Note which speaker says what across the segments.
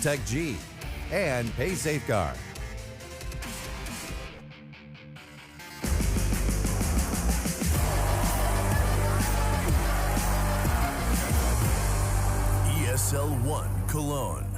Speaker 1: Protect G, and Pay Safeguard.
Speaker 2: ESL One Cologne.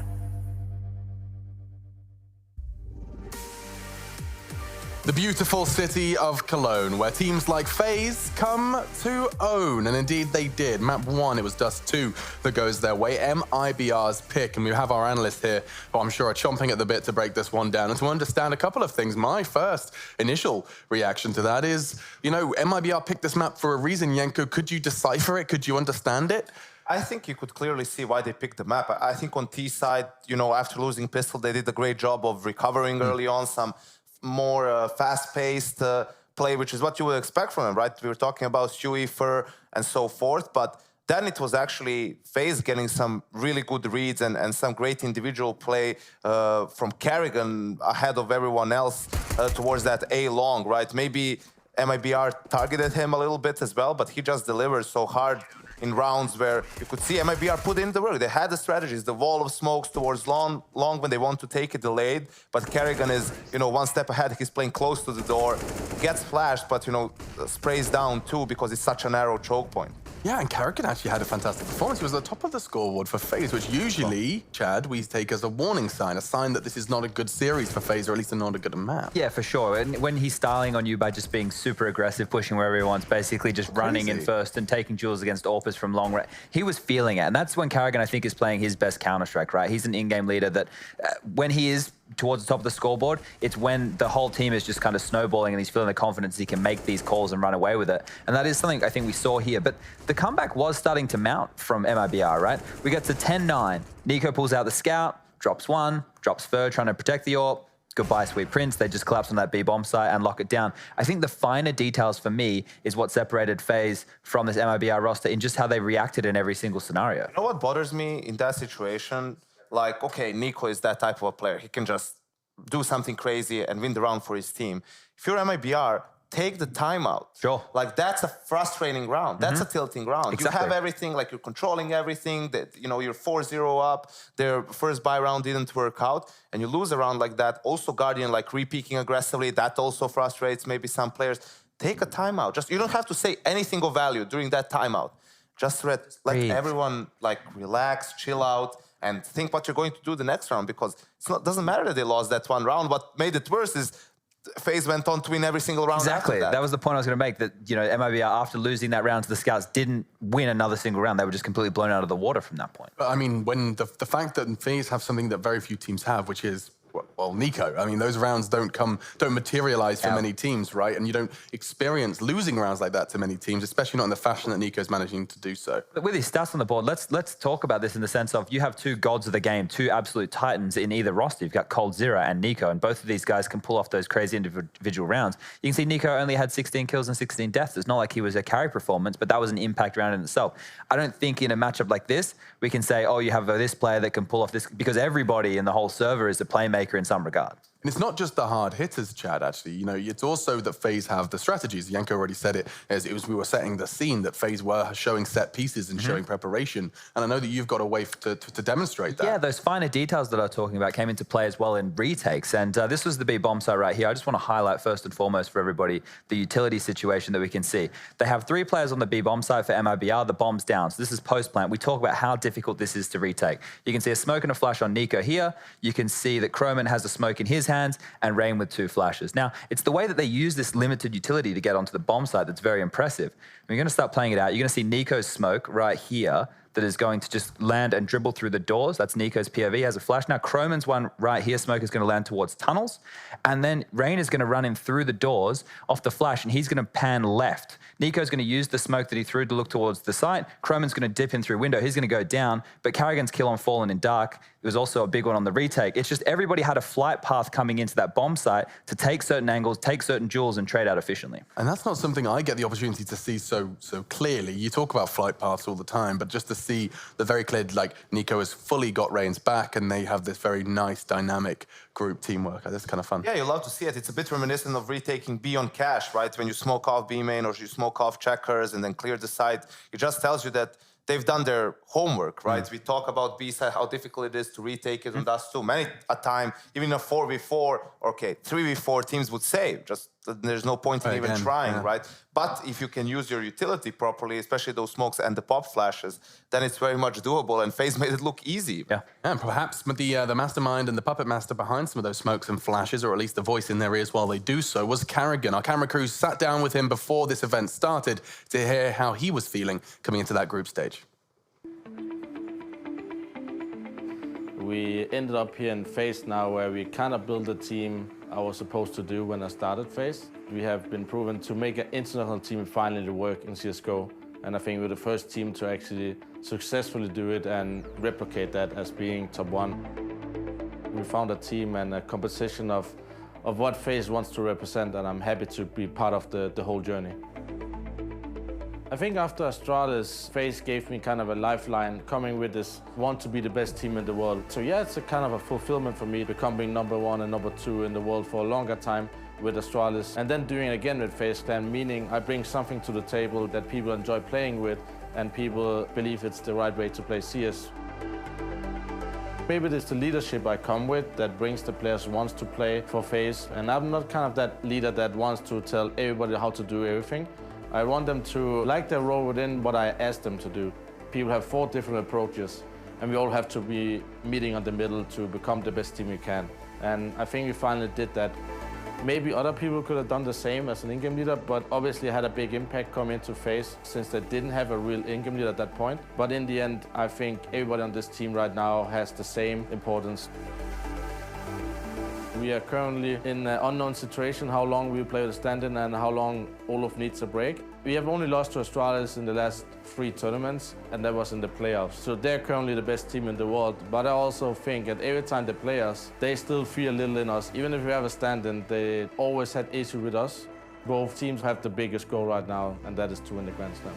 Speaker 3: The beautiful city of Cologne, where teams like FaZe come to own, and indeed they did. Map 1, it was Dust 2 that goes their way, MIBR's pick, and we have our analysts here, who I'm sure are chomping at the bit to break this one down and to understand a couple of things. My first initial reaction to that is, you know, MIBR picked this map for a reason. Yenko, could you decipher it? Could you understand it?
Speaker 4: I think you could clearly see why they picked the map. I think on T side, you know, after losing Pistol, they did a great job of recovering early on, some more fast-paced play, which is what you would expect from them, right? We were talking about Huey, Fur, and so forth, but then it was actually FaZe getting some really good reads and some great individual play from Carrigan ahead of everyone else towards that A long, right? Maybe MIBR targeted him a little bit as well, but he just delivered so hard in rounds where you could see MIBR put in the work. They had the strategies, the wall of smokes towards long when they want to take it delayed, but Carrigan is, you know, one step ahead. He's playing close to the door, gets flashed, but, you know, sprays down too because it's such a narrow choke point.
Speaker 3: Yeah, and Carrigan actually had a fantastic performance. He was at the top of the scoreboard for FaZe, which usually, Chad, we take as a warning sign, a sign that this is not a good series for FaZe, or at least not a good map.
Speaker 5: Yeah, for sure. And when he's styling on you by just being super aggressive, pushing where everyone's basically just running in first and taking duels against AWPers from long range, he was feeling it. And that's when Carrigan, I think, is playing his best Counter-Strike, right? He's an in-game leader that when he is towards the top of the scoreboard, it's when the whole team is just kind of snowballing and he's feeling the confidence he can make these calls and run away with it. And that is something I think we saw here. But the comeback was starting to mount from MIBR, right? We get to 10-9. Nico pulls out the scout, drops one, drops Fur, trying to protect the AWP. Goodbye, Sweet Prince. They just collapse on that B bomb site and lock it down. I think the finer details for me is what separated FaZe from this MIBR roster in just how they reacted in every single scenario.
Speaker 4: You know what bothers me in that situation? Like, okay, Nico is that type of a player. He can just do something crazy and win the round for his team. If you're MIBR, take the timeout.
Speaker 5: Sure.
Speaker 4: Like, that's a frustrating round. That's a tilting round.
Speaker 5: Exactly.
Speaker 4: You have everything, like, you're controlling everything. That, you know, you're 4-0 up. Their first buy round didn't work out. And you lose a round like that. Also, Guardian, like, re-peeking aggressively. That also frustrates maybe some players. Take a timeout. Just, you don't have to say anything of value during that timeout. Just let everyone, like, relax, chill out, and think what you're going to do the next round, because it doesn't matter that they lost that one round. What made it worse is FaZe went on to win every single round.
Speaker 5: Exactly.
Speaker 4: After that.
Speaker 5: That was the point I was going to make, that, you know, MIBR, after losing that round to the Scouts, didn't win another single round. They were just completely blown out of the water from that point.
Speaker 3: But I mean, when the fact that FaZe have something that very few teams have, which is, well, Nico. I mean, those rounds don't materialize for many teams, right? And you don't experience losing rounds like that to many teams, especially not in the fashion that Nico's managing to do so.
Speaker 5: But with his stats on the board, let's talk about this in the sense of you have two gods of the game, two absolute titans in either roster. You've got Cold Zero and Nico, and both of these guys can pull off those crazy individual rounds. You can see Nico only had 16 kills and 16 deaths. It's not like he was a carry performance, but that was an impact round in itself. I don't think in a matchup like this, we can say, oh, you have this player that can pull off this, because everybody in the whole server is a playmaker in some regard.
Speaker 3: And it's not just the hard hitters, Chad, actually. You know, it's also that FaZe have the strategies. Yanko already said it, as we were setting the scene, that FaZe were showing set pieces and showing preparation. And I know that you've got a way to demonstrate that.
Speaker 5: Yeah, those finer details that I was talking about came into play as well in retakes. And this was the B bomb site right here. I just want to highlight first and foremost for everybody the utility situation that we can see. They have 3 players on the B bomb site for MIBR. The bomb's down. So this is post-plant. We talk about how difficult this is to retake. You can see a smoke and a flash on Nico here. You can see that Croman has a smoke in his hands and Rain with 2 flashes. Now, it's the way that they use this limited utility to get onto the bomb site that's very impressive. When you're going to start playing it out, you're going to see Nico's smoke right here that is going to just land and dribble through the doors. That's Nico's POV, has a flash. Now, Croman's one right here, smoke is going to land towards tunnels. And then Rain is going to run in through the doors off the flash, and he's going to pan left. Nico's going to use the smoke that he threw to look towards the site. Croman's going to dip in through window. He's going to go down. But Carrigan's kill on Fallen in dark, it was also a big one on the retake. It's just everybody had a flight path coming into that bomb site to take certain angles, take certain jewels, and trade out efficiently.
Speaker 3: And that's not something I get the opportunity to see so clearly. You talk about flight paths all the time, but just to see the very clear, like, Nico has fully got Rain's back, and they have this very nice, dynamic group teamwork. That's kind of fun.
Speaker 4: Yeah, you love to see it. It's a bit reminiscent of retaking B on cash, right? When you smoke off B main or you smoke off checkers and then clear the site, it just tells you that they've done their homework, right? We talk about B-side, how difficult it is to retake it on Dust 2. Many a time, even a 4v4, okay, 3v4 teams would save. Just there's no point in even trying, right? But if you can use your utility properly, especially those smokes and the pop flashes, then it's very much doable. And FaZe made it look easy.
Speaker 5: Yeah,
Speaker 3: and perhaps the mastermind and the puppet master behind some of those smokes and flashes, or at least the voice in their ears while they do so, was Carrigan. Our camera crew sat down with him before this event started to hear how he was feeling coming into that group stage.
Speaker 6: We ended up here in FaZe now, where we kind of built a team I was supposed to do when I started FaZe. We have been proven to make an international team finally work in CSGO. And I think we're the first team to actually successfully do it and replicate that as being top 1. We found a team and a composition of what FaZe wants to represent, and I'm happy to be part of the whole journey. I think after Astralis, FaZe gave me kind of a lifeline, coming with this want to be the best team in the world. So yeah, it's a kind of a fulfillment for me, becoming #1 and #2 in the world for a longer time with Astralis, and then doing it again with FaZe Clan, meaning I bring something to the table that people enjoy playing with, and people believe it's the right way to play CS. Maybe it's the leadership I come with that brings the players who wants to play for FaZe, and I'm not kind of that leader that wants to tell everybody how to do everything. I want them to like their role within what I ask them to do. People have 4 different approaches, and we all have to be meeting on the middle to become the best team we can. And I think we finally did that. Maybe other people could have done the same as an in-game leader, but obviously had a big impact coming into FaZe since they didn't have a real in-game leader at that point. But in the end, I think everybody on this team right now has the same importance. We are currently in an unknown situation, how long we play with stand-in and how long Olof needs a break. We have only lost to Astralis in the last 3 tournaments, and that was in the playoffs. So they're currently the best team in the world. But I also think that every time they play us, they still feel a little in us. Even if we have a stand-in, they always had issue with us. Both teams have the biggest goal right now, and that is to win the Grand Slam.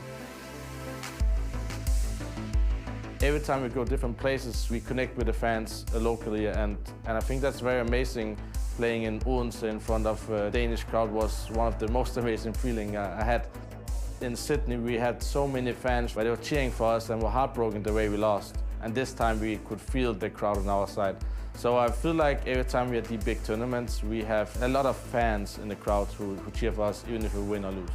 Speaker 6: Every time we go different places, we connect with the fans locally, and I think that's very amazing. Playing in Odense in front of a Danish crowd was one of the most amazing feelings I had. In Sydney, we had so many fans where they were cheering for us and were heartbroken the way we lost. And this time we could feel the crowd on our side. So I feel like every time we have the big tournaments, we have a lot of fans in the crowd who cheer for us, even if we win or lose.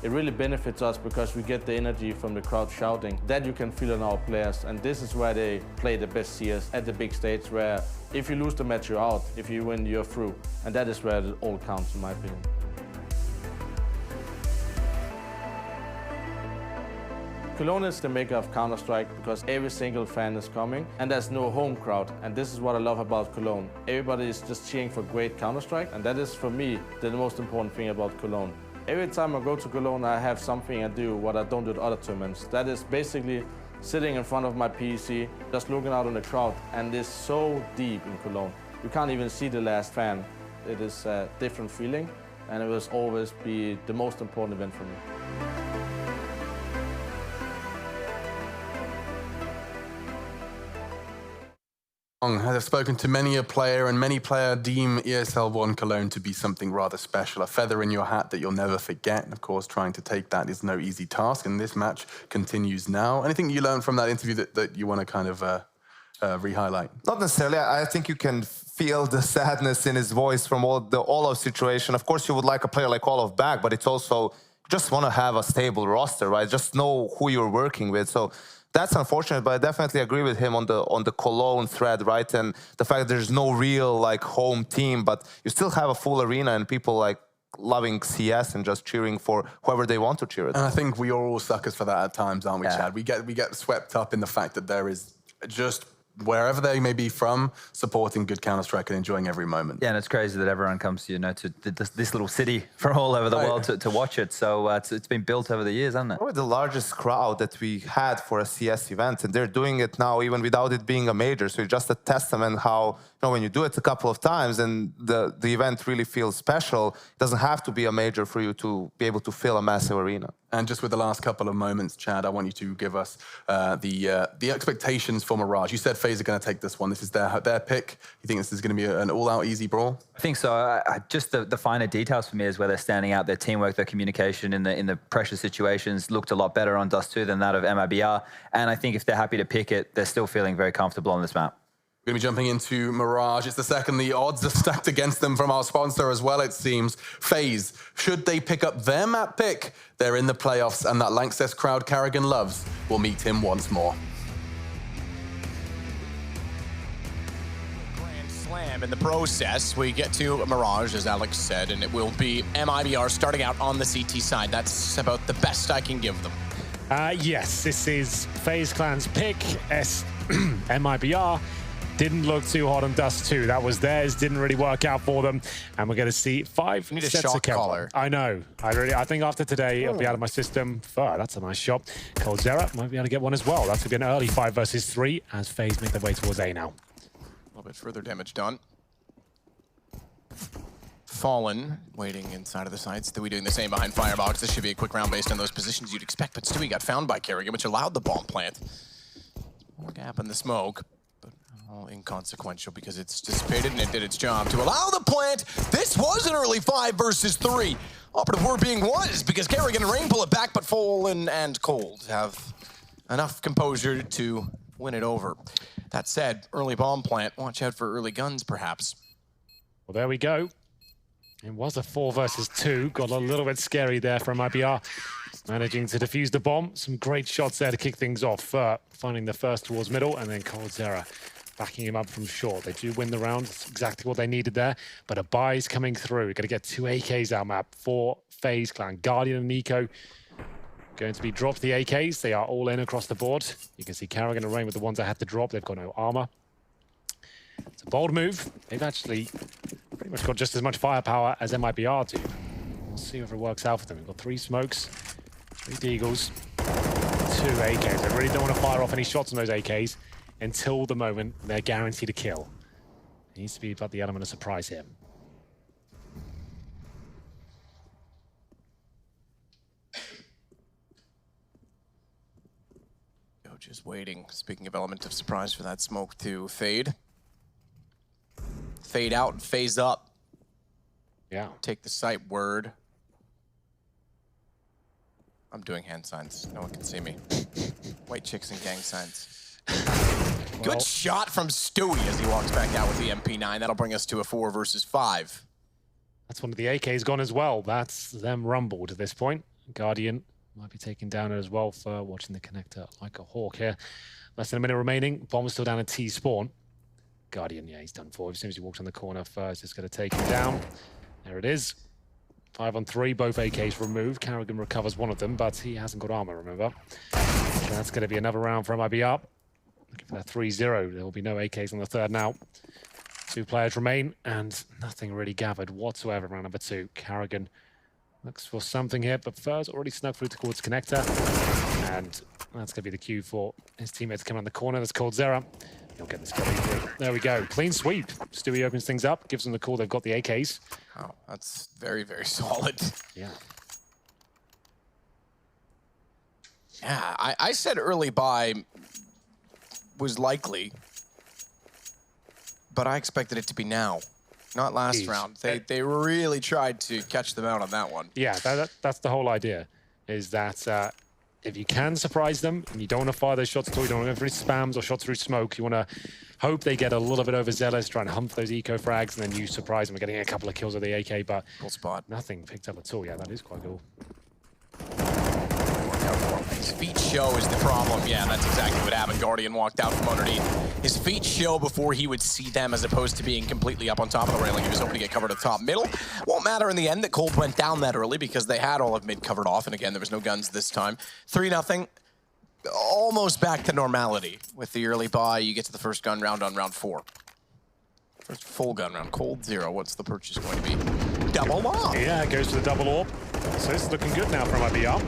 Speaker 6: It really benefits us because we get the energy from the crowd shouting. That you can feel in our players, and this is where they play the best CS at the big stage, where if you lose the match, you're out. If you win, you're through. And that is where it all counts, in my opinion. Cologne is the maker of Counter-Strike because every single fan is coming and there's no home crowd. And this is what I love about Cologne. Everybody is just cheering for great Counter-Strike, and that is, for me, the most important thing about Cologne. Every time I go to Cologne, I have something I do what I don't do at other tournaments. That is basically sitting in front of my PC, just looking out on the crowd, and it's so deep in Cologne. You can't even see the last fan. It is a different feeling, and it will always be the most important event for me.
Speaker 3: I've spoken to many a player, and many players deem ESL One Cologne to be something rather special, a feather in your hat that you'll never forget. And of course, trying to take that is no easy task, and this match continues now. Anything you learned from that interview that you want to kind of re-highlight?
Speaker 4: Not necessarily. I think you can feel the sadness in his voice from all of situation. Of course, you would like a player like Olof back, but it's also just want to have a stable roster, right? Just know who you're working with. So that's unfortunate, but I definitely agree with him on the Cologne thread, right? And the fact that there's no real like home team, but you still have a full arena and people like loving CS and just cheering for whoever they want to cheer it.
Speaker 3: And I think we are all suckers for that at times, aren't we, Chad? We get swept up in the fact that there is just, wherever they may be from, supporting good Counter-Strike and enjoying every moment.
Speaker 5: Yeah, and it's crazy that everyone comes, you know, to this little city from all over the world to watch it. So it's been built over the years, hasn't it?
Speaker 4: Probably the largest crowd that we had for a CS event, and they're doing it now even without it being a major. So it's just a testament how, you know, when you do it a couple of times and the event really feels special, it doesn't have to be a major for you to be able to fill a massive arena.
Speaker 3: And just with the last couple of moments, Chad, I want you to give us the expectations for Mirage. You said FaZe are going to take this one. This is their pick. You think this is going to be an all-out easy brawl?
Speaker 5: I think so. Just the finer details for me is where they're standing out. Their teamwork, their communication in the pressure situations looked a lot better on Dust 2 than that of MIBR. And I think if they're happy to pick it, they're still feeling very comfortable on this map.
Speaker 3: We're going to be jumping into Mirage. It's the second. The odds are stacked against them from our sponsor as well, it seems. FaZe, should they pick up their map pick? They're in the playoffs, and that Lanxess crowd Carrigan loves will meet him once more.
Speaker 7: Grand slam in the process. We get to Mirage, as Alex said, and it will be MIBR starting out on the CT side. That's about the best I can give them.
Speaker 8: Yes, this is FaZe Clan's pick. MIBR didn't look too hot on Dust 2. That was theirs, didn't really work out for them. And we're going to see 5
Speaker 7: need a
Speaker 8: sets
Speaker 7: shot
Speaker 8: of kill.
Speaker 7: caller.
Speaker 8: I know. I think after today, it'll be out of my system. That's a nice shot. Coldzera might be able to get one as well. That's going to be an early 5 versus 3 as FaZe make their way towards A now.
Speaker 7: A little bit further damage done. Fallen, waiting inside of the sites. Stewie doing the same behind Firebox. This should be a quick round based on those positions you'd expect, but Stewie got found by Carrigan, which allowed the bomb plant. More gap in the smoke, but all inconsequential because it's dissipated and it did its job to allow the plant. This was an early 5 versus 3. Operative word being was, because Carrigan and Rain pull it back, but Fallen and Cold have enough composure to win it over. That said, early bomb plant, watch out for early guns perhaps.
Speaker 8: Well, there we go. It was a 4 versus 2. Got a little bit scary there from IBR. Managing to defuse the bomb. Some great shots there to kick things off. Finding the first towards middle, and then Coldzera backing him up from short. They do win the round. That's exactly what they needed there. But a buy's coming through. We're going to get 2 AKs out map for FaZe Clan. Guardian and Nico going to be dropped the AKs. They are all in across the board. You can see Carrigan and Rain with the ones that had to drop. They've got no armor. It's a bold move. They've actually pretty much got just as much firepower as MIBR do. We'll see if it works out for them. We've got 3 smokes, 3 deagles, 2 AKs. They really don't want to fire off any shots on those AKs until the moment they're guaranteed a kill. It needs to be about the element of surprise here.
Speaker 7: Coach is waiting. Speaking of element of surprise for that smoke to fade. Fade out and phase up.
Speaker 8: Yeah.
Speaker 7: Take the site word. I'm doing hand signs. No one can see me. White chicks and gang signs. Good shot from Stewie as he walks back out with the MP9. That'll bring us to a 4 versus 5.
Speaker 8: That's one of the AKs gone as well. That's them rumbled at this point. Guardian might be taken down as well for watching the connector like a hawk here. Less than a minute remaining. Bomb's still down at T spawn. Guardian, yeah, he's done for. As soon as he walks on the corner first, it's going to take him down. There it is. 5 on 3, both AKs removed. Carrigan recovers one of them, but he hasn't got armor, remember? So that's going to be another round for MIBR. Looking for that 3-0. There will be no AKs on the third now. 2 players remain, and nothing really gathered whatsoever round number 2. Carrigan looks for something here, but FaZe already snuck through towards connector. And that's going to be the cue for his teammates to come around the corner. That's Coldzera. He'll get this kill through. There we go. Clean sweep. Stewie opens things up, gives them the call. They've got the AKs.
Speaker 7: Oh, that's very, very solid.
Speaker 8: Yeah.
Speaker 7: Yeah, I said early buy was likely, but I expected it to be now, not last round. They really tried to catch them out on that one.
Speaker 8: Yeah, that's the whole idea, is that if you can surprise them, and you don't want to fire those shots at all, you don't want to go through spams or shots through smoke, you want to hope they get a little bit overzealous, trying to hump those eco frags, and then you surprise them getting a couple of kills with the AK, but
Speaker 7: cool spot.
Speaker 8: Nothing picked up at all. Yeah, that is quite cool.
Speaker 7: His feet show is the problem. Yeah, that's exactly what happened. Guardian walked out from underneath. His feet show before he would see them, as opposed to being completely up on top of the railing. He was hoping to get covered at top middle. Won't matter in the end that Cold went down that early because they had all of mid covered off. And again, there was no guns this time. 3-0. Almost back to normality. With the early buy, you get to the first gun round on round 4. First full gun round. Cold 0. What's the purchase going to be? Double orb.
Speaker 8: Yeah, it goes to the double orb. So this is looking good now from IBR.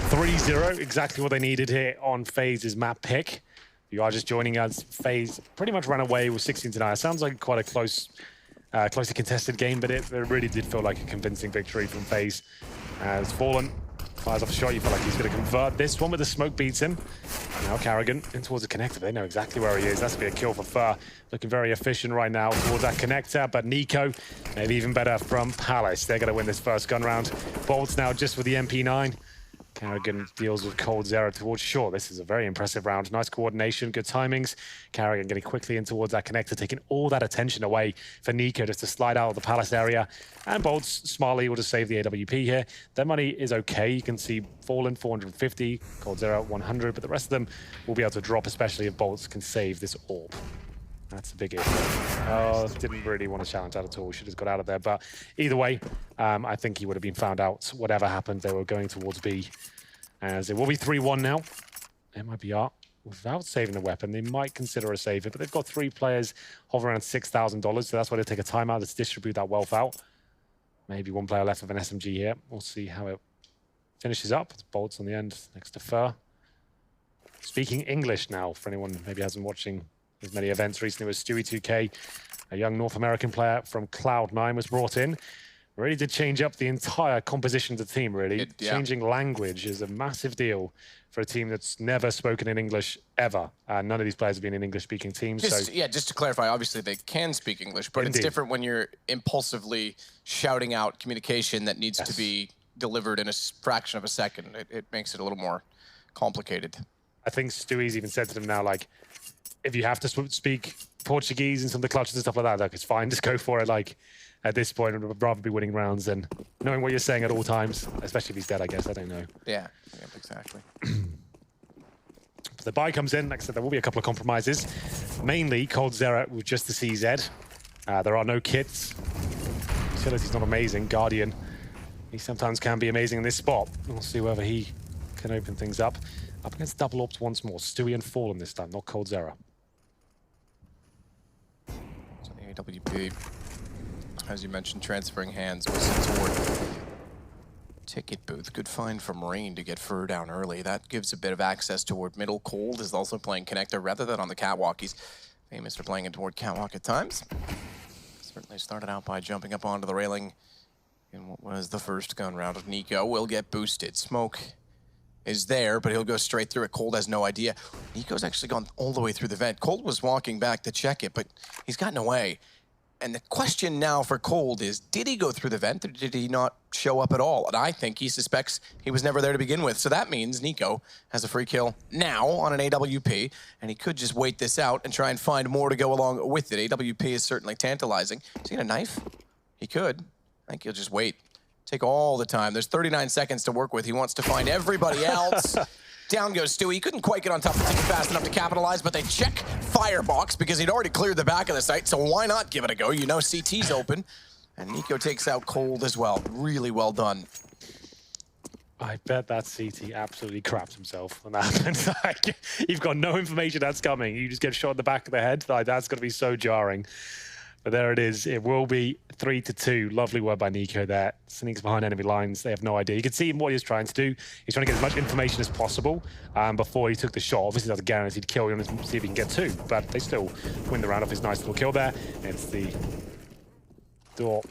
Speaker 8: 3-0, exactly what they needed here on FaZe's map pick. If you are just joining us, FaZe pretty much ran away with 16-9. It sounds like quite a closely contested game, but it really did feel like a convincing victory from FaZe. As Fallen Fires off a shot. You feel like he's going to convert this one, but the smoke beats him. Now Carrigan in towards the connector. They know exactly where he is. That's going to be a kill for Fur. Looking very efficient right now towards that connector. But Nico, maybe even better from Palace. They're going to win this first gun round. Bolts now just with the MP9. Carrigan deals with coldzera towards short. This is a very impressive round. Nice coordination, good timings. Carrigan getting quickly in towards that connector, taking all that attention away for Nico just to slide out of the Palace area. And Bolts smartly will just save the AWP here. Their money is okay. You can see Fallen 450, coldzera 100, but the rest of them will be able to drop, especially if Bolts can save this AWP. That's a big issue. Oh, didn't really want to challenge that at all. Should have got out of there. But either way, I think he would have been found out. Whatever happened, they were going towards B. As it will be 3-1 now. MIBR, without saving the weapon, they might consider a save it, but they've got 3 players hovering around $6,000, so that's why they take a timeout to distribute that wealth out. Maybe 1 player left with an SMG here. We'll see how it finishes up. It's Bolts on the end next to Fur. Speaking English now, for anyone who maybe hasn't watching as many events recently, was Stewie2K, a young North American player from Cloud9 was brought in. Really did change up the entire composition of the team, really. Changing language is a massive deal for a team that's never spoken in English ever. None of these players have been in English-speaking teams.
Speaker 7: Just to clarify, obviously they can speak English, but It's different when you're impulsively shouting out communication that needs to be delivered in a fraction of a second. It makes it a little more complicated.
Speaker 8: I think Stewie's even said to them now, like, if you have to speak Portuguese and some of the clutches and stuff like that, like, it's fine, just go for it. Like, at this point, I'd rather be winning rounds than knowing what you're saying at all times, especially if he's dead, I guess. I don't know.
Speaker 7: Yeah, exactly.
Speaker 8: The buy comes in. Like I said, there will be a couple of compromises. Mainly, coldzera with just the CZ. There are no kits. Utility's not amazing. Guardian, he sometimes can be amazing in this spot. We'll see whether he can open things up. Up against double ops once more. Stewie and Fallen this time, not coldzera.
Speaker 7: So the AWP, as you mentioned, transferring hands was toward ticket booth. Good find from Rain to get Fur down early. That gives a bit of access toward middle. Cold is also playing connector rather than on the catwalk. He's famous for playing it toward catwalk at times. Certainly started out by jumping up onto the railing in what was the first gun round of Nico. Will get boosted. Smoke is there, but he'll go straight through it. Cold has no idea. Nico's actually gone all the way through the vent. Cold was walking back to check it, but he's gotten away. And the question now for Cold is, did he go through the vent or did he not show up at all? And I think he suspects he was never there to begin with. So that means Nico has a free kill now on an AWP, and he could just wait this out and try and find more to go along with it. AWP is certainly tantalizing. Is he got a knife? He could. I think he'll just wait. Take all the time. There's 39 seconds to work with. He wants to find everybody else. Down goes Stewie. He couldn't quite get on top of the ticket fast enough to capitalize, but they check Firebox because he'd already cleared the back of the site, so why not give it a go? You know CT's open. And Nico takes out Cold as well. Really well done.
Speaker 8: I bet that CT absolutely crapped himself when that happened. Like, you've got no information that's coming. You just get shot in the back of the head. Like, that's going to be so jarring. But there it is. It will be 3-2. Lovely work by Nico there. Sneaks behind enemy lines. They have no idea. You can see what he was trying to do. He's trying to get as much information as possible before he took the shot. Obviously, that's a guaranteed kill. You want to see if he can get 2. But they still win the round off his nice little kill there. It's the door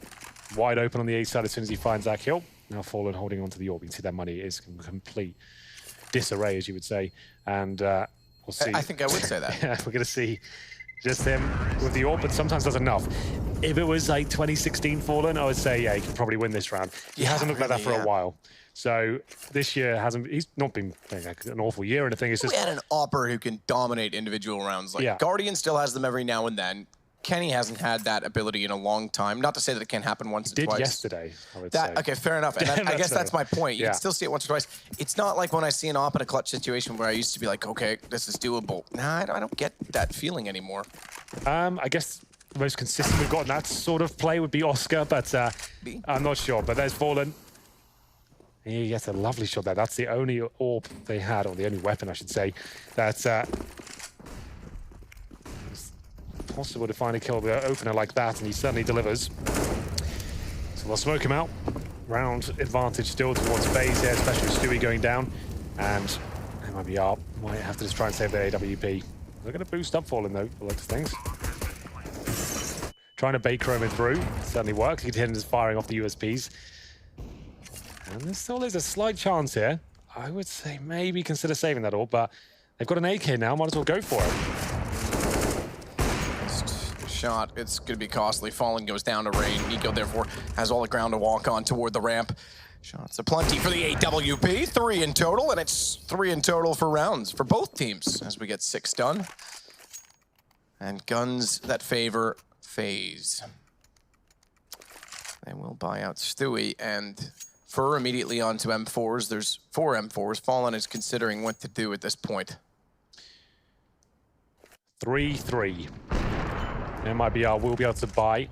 Speaker 8: wide open on the A side as soon as he finds that kill. Now Fallen holding onto the AWP. You can see their money is in complete disarray, as you would say. And we'll see.
Speaker 7: I think I would say that.
Speaker 8: Yeah, we're going to see just him with the AWP, but sometimes that's enough. If it was like 2016 Fallen, I would say, yeah, he can probably win this round. He hasn't looked like that for a while. So this year he's not been playing like an awful year or anything. It's just
Speaker 7: we had an Opper who can dominate individual rounds. Like Guardian still has them every now and then. Kenny hasn't had that ability in a long time. Not to say that it can't happen once or twice.
Speaker 8: Did yesterday, I would say.
Speaker 7: Okay, fair enough. And I guess that's my point. You can still see it once or twice. It's not like when I see an op in a clutch situation where I used to be like, okay, this is doable. Nah, I don't get that feeling anymore.
Speaker 8: I guess the most consistent we've got in that sort of play would be Oscar, but I'm not sure. But there's Fallen. He gets a lovely shot there. That's the only AWP they had, or the only weapon, I should say, that's possible to find a kill with an opener like that, and he certainly delivers. So they'll smoke him out. Round advantage still towards FaZe here, especially with Stewie going down. And MIBR might have to just try and save their AWP. They're going to boost up Fallen, though, for lots of things. Trying to bait Chroma through. Certainly works. He can hit him just firing off the USPs. And there still is a slight chance here. I would say maybe consider saving that all, but they've got an AK now, might as well go for it.
Speaker 7: Shot, it's going to be costly. Fallen goes down to Rain. Nico, therefore, has all the ground to walk on toward the ramp. Shots aplenty for the AWP. 3 in total, and it's 3 in total for rounds for both teams as we get 6 done. And guns that favor FaZe. They will buy out Stewie, and Fur immediately onto M4s. There's 4 M4s. Fallen is considering what to do at this point.
Speaker 8: 3-3. MIBR will be able to buy.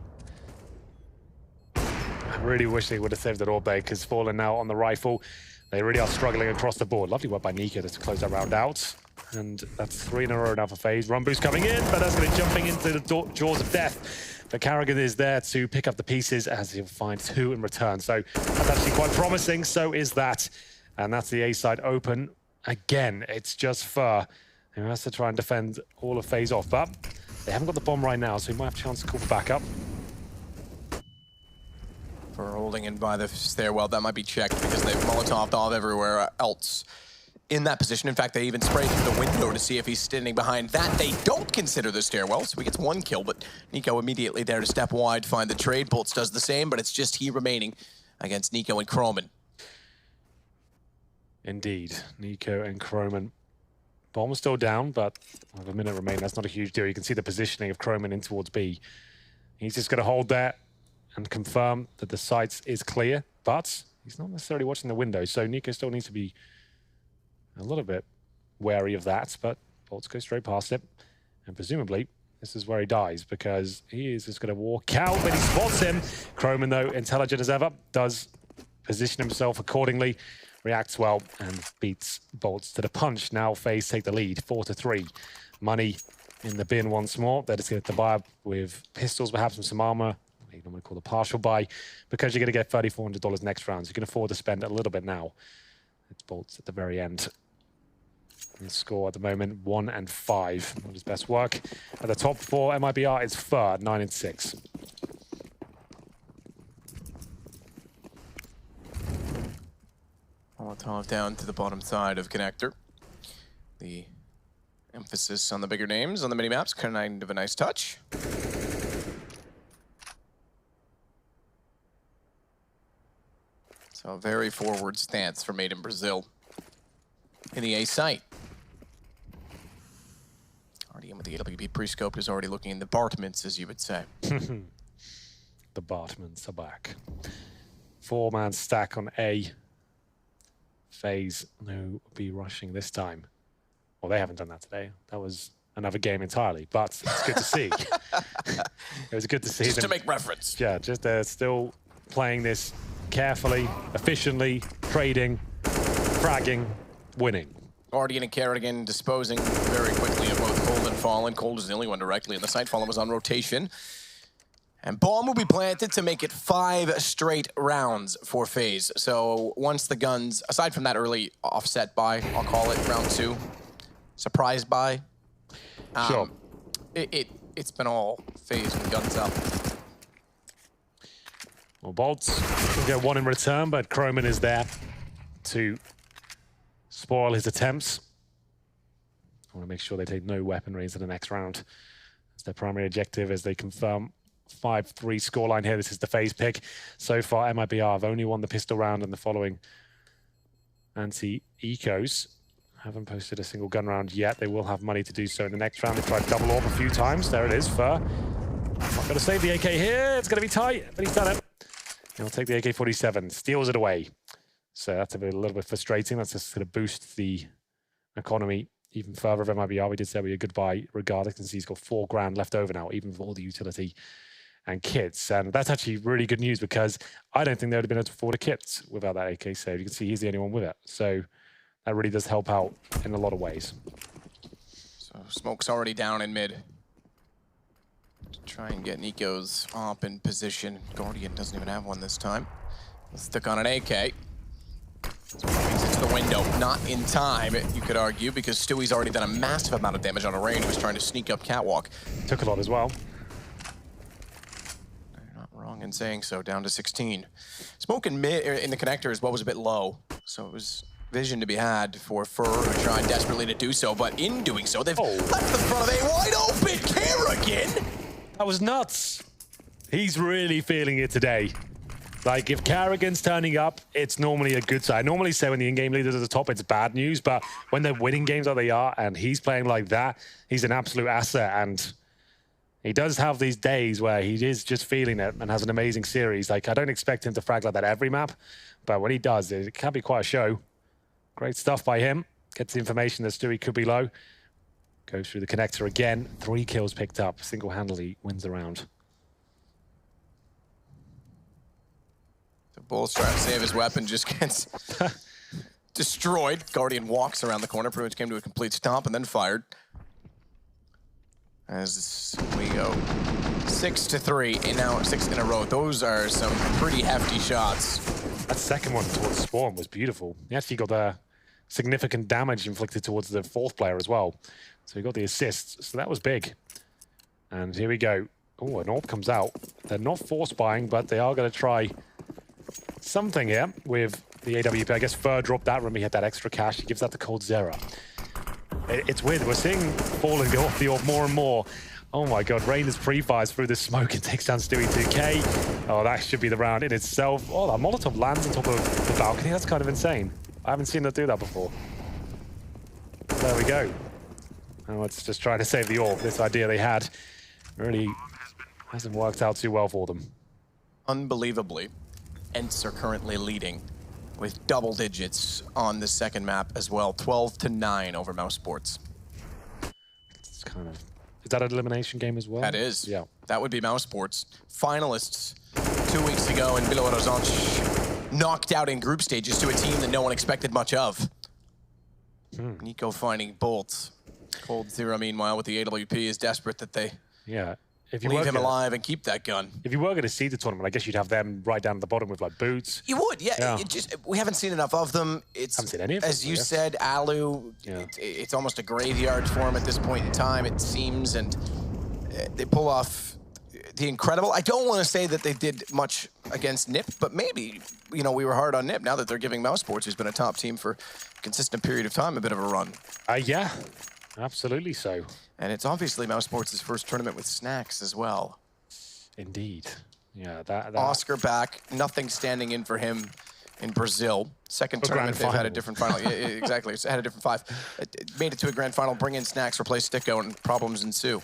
Speaker 8: I really wish they would have saved that all bay, because Fallen now on the rifle. They really are struggling across the board. Lovely work by Nico to close that round out. And that's 3 in a row now for FaZe. Run boost coming in, but that's going to be jumping into the jaws of death. But Carrigan is there to pick up the pieces as he'll find 2 in return. So that's actually quite promising. So is that. And that's the A side open. Again, it's just Fur who has to try and defend all of FaZe off. But they haven't got the bomb right now, so he might have a chance to call for backup.
Speaker 7: For holding in by the stairwell, that might be checked because they've Molotoved off everywhere else in that position. In fact, they even sprayed through the window to see if he's standing behind that. They don't consider the stairwell, so he gets 1 kill, but Nico immediately there to step wide, find the trade. Bolts does the same, but it's just he remaining against Nico and Croman.
Speaker 8: Indeed, Nico and Croman. Bomb's still down, but with a minute remaining, that's not a huge deal. You can see the positioning of Croman in towards B. He's just going to hold there and confirm that the site is clear, but he's not necessarily watching the window, so Nico still needs to be a little bit wary of that, but Bolts go straight past it, and presumably this is where he dies, because he is just going to walk out, but he spots him. Croman, though, intelligent as ever, does position himself accordingly, reacts well, and beats Bolts to the punch. Now FaZe take the lead, 4-3. Money in the bin once more. They're just going to buy up with pistols, perhaps, and some armor. You normally call a partial buy, because you're going to get $3,400 next round. So you can afford to spend a little bit now. It's Bolts at the very end. His score at the moment, 1-5. Not his best work. At the top for MIBR is Fur, 9-6.
Speaker 7: Molotov down to the bottom side of Connector. The emphasis on the bigger names on the minimaps, kind of a nice touch. So a very forward stance for Made in Brazil in the A site. Already in with the AWP pre-scope, is already looking in the Bartments, as you would say.
Speaker 8: The Bartments are back. 4-man stack on A. FaZe who will be rushing this time. Well, they haven't done that today. That was another game entirely, but it's good to see. It was good to see
Speaker 7: just
Speaker 8: them.
Speaker 7: To make reference.
Speaker 8: Yeah, just they're still playing this carefully, efficiently, trading, fragging, winning.
Speaker 7: Guardian and Carrigan disposing very quickly of both Cold and Fallen. Cold is the only one directly in the site. Fallen was on rotation. And bomb will be planted to make it 5 straight rounds for FaZe. So once the guns, aside from that early offset buy, I'll call it round 2, surprise buy.
Speaker 8: Sure.
Speaker 7: It's been all FaZe with guns up.
Speaker 8: Well, Bolts will get 1 in return, but Croman is there to spoil his attempts. I want to make sure they take no weaponry into the next round. That's their primary objective as they confirm 5-3 scoreline here. This is the FaZe pick. So far, MIBR have only won the pistol round and the following anti-ecos. Haven't posted a single gun round yet. They will have money to do so in the next round. They tried double AWP a few times. There it is, Fur. Not going to save the AK here. It's going to be tight, but he's done it. He'll take the AK-47, steals it away. So that's a little bit frustrating. That's just going to boost the economy even further of MIBR. We did say we a good buy regardless, since he's got $4,000 left over now, even with all the utility and kits. And that's actually really good news, because I don't think they would have been able to afford a kit without that AK save. You can see he's the only one with it. So that really does help out in a lot of ways.
Speaker 7: So smoke's already down in mid. To try and get Nico's op in position. Guardian doesn't even have one this time. Let's stick on an AK. So brings it to the window, not in time, you could argue, because Stewie's already done a massive amount of damage on a Rain who was trying to sneak up catwalk.
Speaker 8: Took a lot as well.
Speaker 7: You're not wrong in in saying so, down to 16. Smoke in the connector as well was a bit low, so it was vision to be had for Fur, who tried desperately to do so, but in doing so, they've left the front of a wide open Kerrigan.
Speaker 8: That was nuts. He's really feeling it today. Like, if Kerrigan's turning up, it's normally a good sign. I normally say when the in-game leader's at the top, it's bad news, but when they're winning games like they are, and he's playing like that, he's an absolute asset, and he does have these days where he is just feeling it and has an amazing series. Like, I don't expect him to frag like that every map, but when he does, it can be quite a show. Great stuff by him. Gets the information that Stewie could be low. Goes through the connector again. 3 kills picked up. Single-handedly wins the round.
Speaker 7: Bull's trying to save his weapon, just gets destroyed. Guardian walks around the corner, pretty much came to a complete stop and then fired. As we go 6-3, and now 6 in a row. Those are some pretty hefty shots.
Speaker 8: That second one towards Spawn was beautiful. He actually got significant damage inflicted towards the 4th player as well. So he got the assist, so that was big. And here we go. Oh, an AWP comes out. They're not force buying, but they are going to try something here with the AWP. I guess Fur dropped that when he had that extra cash. He gives that to coldzera. It's weird. We're seeing falling off the AWP more and more. Oh my god, Rayners pre-fires through the smoke and takes down Stewie 2K. Oh, that should be the round in itself. Oh, that Molotov lands on top of the balcony. That's kind of insane. I haven't seen them do that before. There we go. Oh, it's just trying to save the AWP. This idea they had really hasn't worked out too well for them.
Speaker 7: Unbelievably, Ents are currently leading with double digits on the second map as well. 12-9 over Mouse Sports.
Speaker 8: It's kind of... Is that an elimination game as well?
Speaker 7: That is.
Speaker 8: Yeah.
Speaker 7: That would be Mouse Sports. Finalists 2 weeks ago in Belo Horizonte, knocked out in group stages to a team that no one expected much of. Nico finding bolts. coldzera, meanwhile, with the AWP, is desperate that they leave him alive and keep that gun.
Speaker 8: If you were going to see the tournament, I guess you'd have them right down at the bottom with like boots.
Speaker 7: You would, yeah. We haven't seen enough of them.
Speaker 8: Haven't seen any of them,
Speaker 7: as you said, Alu, it's almost a graveyard for him at this point in time, it seems, and they pull off the incredible. I don't want to say that they did much against NIP, but maybe, we were hard on NIP now that they're giving Mouse Sports, who's been a top team for a consistent period of time, a bit of a run.
Speaker 8: Yeah, absolutely so.
Speaker 7: And it's obviously Mouse Sports' first tournament with Snacks as well.
Speaker 8: Indeed. Yeah, that...
Speaker 7: Oscar back, nothing standing in for him in Brazil. Second tournament, they've had a different final. Yeah, exactly, it's had a different 5. It made it to a grand final, bring in Snacks, replace Sticko, and problems ensue.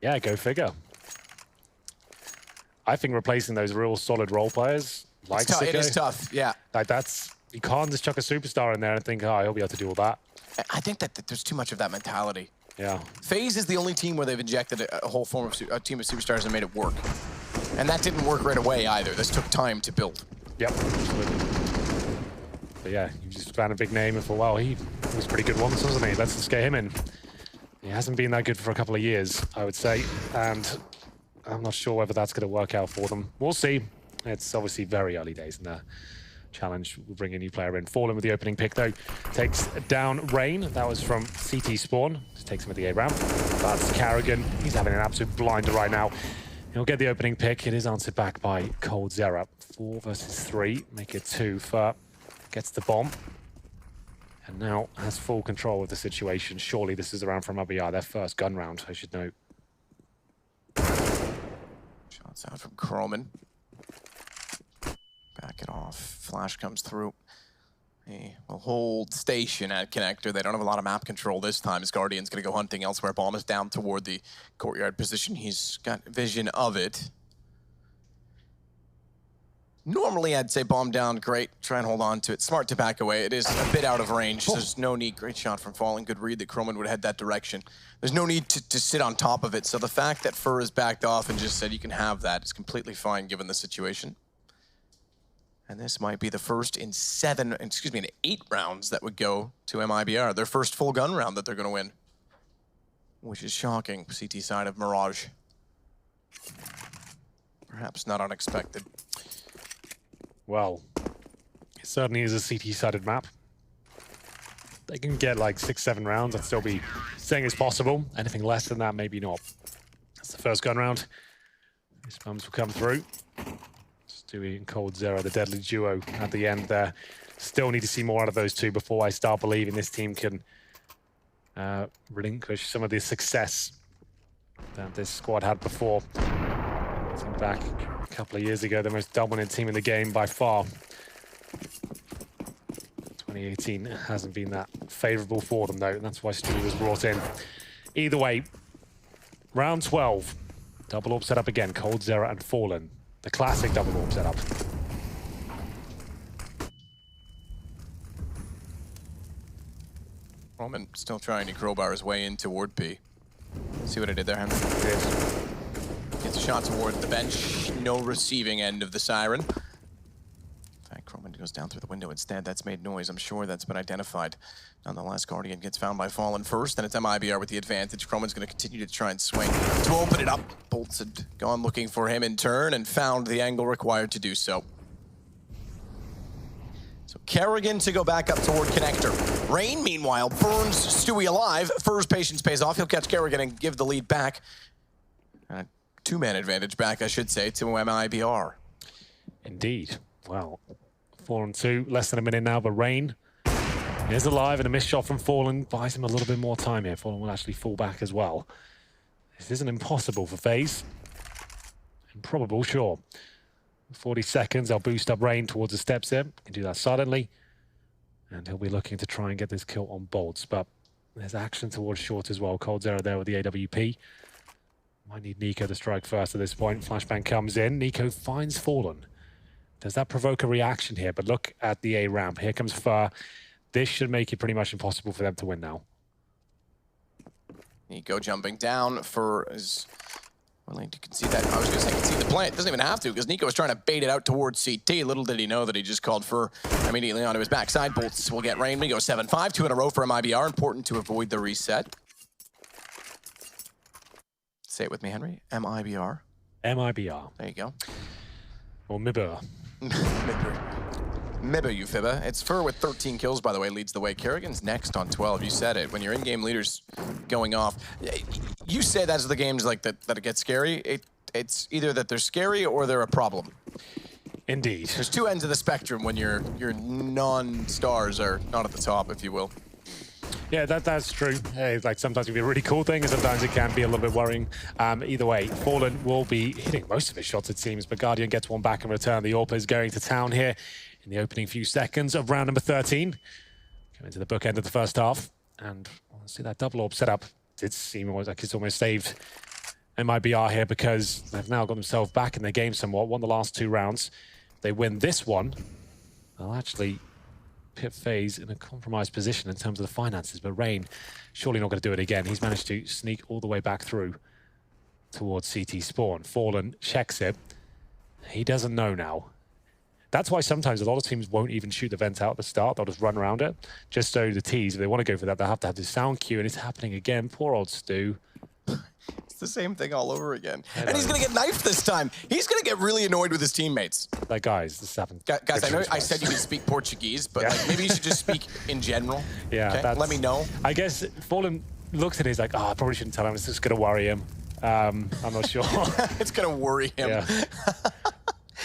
Speaker 8: Yeah, go figure. I think replacing those real solid role players, like Sticko,
Speaker 7: it is tough, yeah.
Speaker 8: Like you can't just chuck a superstar in there and think, oh, he'll be able to do all that.
Speaker 7: I think that there's too much of that mentality.
Speaker 8: Yeah.
Speaker 7: FaZe is the only team where they've injected a whole form of a team of superstars and made it work. And that didn't work right away either. This took time to build.
Speaker 8: Yep, absolutely. But yeah, you just found a big name and thought, wow, he was pretty good once, wasn't he? Let's just get him in. He hasn't been that good for a couple of years, I would say. And I'm not sure whether that's going to work out for them. We'll see. It's obviously very early days in the challenge. We'll bring a new player in. Fallen with the opening pick, though. Takes down Rain. That was from CT Spawn. Just takes him at the A ramp. That's Kerrigan. He's having an absolute blinder right now. He'll get the opening pick. It is answered back by coldzera. 4 versus 3. Make it 2. Fur gets the bomb. And now has full control of the situation. Surely this is the round from MIBR. Their first gun round, I should note.
Speaker 7: Shots out from Kroman. Back it off. Flash comes through. They will hold station at connector. They don't have a lot of map control this time, as Guardian's going to go hunting elsewhere. Bomb is down toward the courtyard position. He's got vision of it. Normally, I'd say bomb down, great. Try and hold on to it. Smart to back away. It is a bit out of range. There's no need. Great shot from Falling. Good read that Kroman would head that direction. There's no need to sit on top of it. So the fact that Fur has backed off and just said you can have that is completely fine given the situation. And this might be the first in 8 rounds that would go to MIBR. Their first full gun round that they're going to win. Which is shocking. CT side of Mirage. Perhaps not unexpected.
Speaker 8: Well, it certainly is a CT-sided map. They can get like 6-7 rounds. I'd still be saying it's possible. Anything less than that, maybe not. That's the first gun round. These bumps will come through. Stewie and coldzera, the deadly duo at the end there. Still need to see more out of those two before I start believing this team can relinquish some of the success that this squad had before. Looking back a couple of years ago, the most dominant team in the game by far. 2018 hasn't been that favorable for them though, and that's why Stewie was brought in. Either way, round 12, double orb setup again, coldzera and Fallen. The classic double orb setup.
Speaker 7: Roman still trying to crowbar his way in toward B. See what I did there, Henry?
Speaker 8: Yes.
Speaker 7: Gets a shot toward the bench. No receiving end of the siren. In fact, Roman goes down through the window instead. That's made noise. I'm sure that's been identified. Nonetheless, Guardian gets found by Fallen first, and it's MIBR with the advantage. Croman's going to continue to try and swing to open it up. Bolts had gone looking for him in turn and found the angle required to do so. So Kerrigan to go back up toward connector. Rain, meanwhile, burns Stewie alive. Fur's patience pays off. He'll catch Kerrigan and give the lead back. Two-man advantage back, I should say, to MIBR.
Speaker 8: Indeed. Well, 4-2, less than a minute now, but Rain is alive, and a missed shot from Fallen buys him a little bit more time here. Fallen will actually fall back as well. This isn't impossible for FaZe. Improbable, sure. 40 seconds, I'll boost up Rain towards the steps here. Can do that silently. And he'll be looking to try and get this kill on bolts, but there's action towards short as well. coldzera there with the AWP. Might need Nico to strike first at this point. Flashbang comes in. Nico finds Fallen. Does that provoke a reaction here? But look at the A ramp. Here comes Fur. This should make it pretty much impossible for them to win now.
Speaker 7: Nico jumping down. Fur is willing to concede that. I was going to say concede the plant. Doesn't even have to, because Nico was trying to bait it out towards CT. Little did he know that he just called Fur immediately onto his backside. Bolts will get Rain. We go 7-5. 2 in a row for MIBR. Important to avoid the reset. Say it with me, Henry. MIBR.
Speaker 8: MIBR.
Speaker 7: There you go.
Speaker 8: Or MIBR.
Speaker 7: MIBR, you fibba. It's Fur with 13 kills, by the way, leads the way. Kerrigan's next on 12. You said it. When your in-game leader's going off, you say that's the games like that it gets scary. It's either that they're scary or they're a problem.
Speaker 8: Indeed.
Speaker 7: There's two ends of the spectrum when your non-stars are not at the top, if you will.
Speaker 8: Yeah, that's true. Hey, like sometimes it can be a really cool thing, and sometimes it can be a little bit worrying. Either way, Fallen will be hitting most of his shots, it seems, but Guardian gets one back in return. The AWP is going to town here in the opening few seconds of round number 13. Coming to the bookend of the first half, and we'll see that double AWP setup. It seems like it's almost saved MIBR here, because they've now got themselves back in their game somewhat. Won the last 2 rounds. If they win this one, they'll actually put FaZe in a compromised position in terms of the finances, but Rain surely not going to do it again. He's managed to sneak all the way back through towards CT spawn. Fallen checks it. He doesn't know now. That's why sometimes a lot of teams won't even shoot the vent out at the start. They'll just run around it. Just so the T's, if they want to go for that, they'll have to have this sound cue, and it's happening again. Poor old Stu.
Speaker 7: It's the same thing all over again. And he's going to get knifed this time. He's going to get really annoyed with his teammates.
Speaker 8: Like, guys, this happened.
Speaker 7: Guys, I know I said you can speak Portuguese, but like, maybe you should just speak in general.
Speaker 8: Yeah,
Speaker 7: okay? Let me know.
Speaker 8: I guess Fallen looks at it, he's like, oh, I probably shouldn't tell him. It's just going to worry him. I'm not sure.
Speaker 7: It's going to worry him.
Speaker 8: Yeah.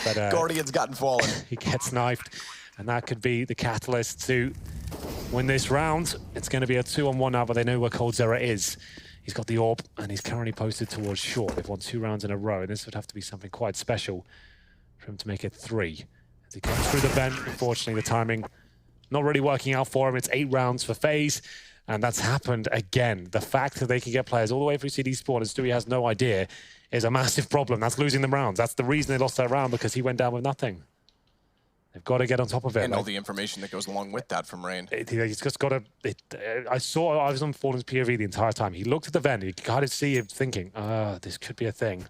Speaker 8: But,
Speaker 7: Guardian's gotten Fallen.
Speaker 8: He gets knifed, and that could be the catalyst to win this round. It's going to be a 2-on-1 now, but they know where coldzera is. He's got the AWP, and he's currently posted towards short. They've won 2 rounds in a row, and this would have to be something quite special for him to make it 3. As he comes through the vent, unfortunately, the timing not really working out for him. It's 8 rounds for FaZe, and that's happened again. The fact that they can get players all the way through CD spawn, and Stewie has no idea, is a massive problem. That's losing them rounds. That's the reason they lost that round, because he went down with nothing. They've got to get on top of it.
Speaker 7: And all the information that goes along with that from Rain.
Speaker 8: He's just got to... I was on Fallen's POV the entire time. He looked at the vent. You could kind of see him thinking, this could be a thing.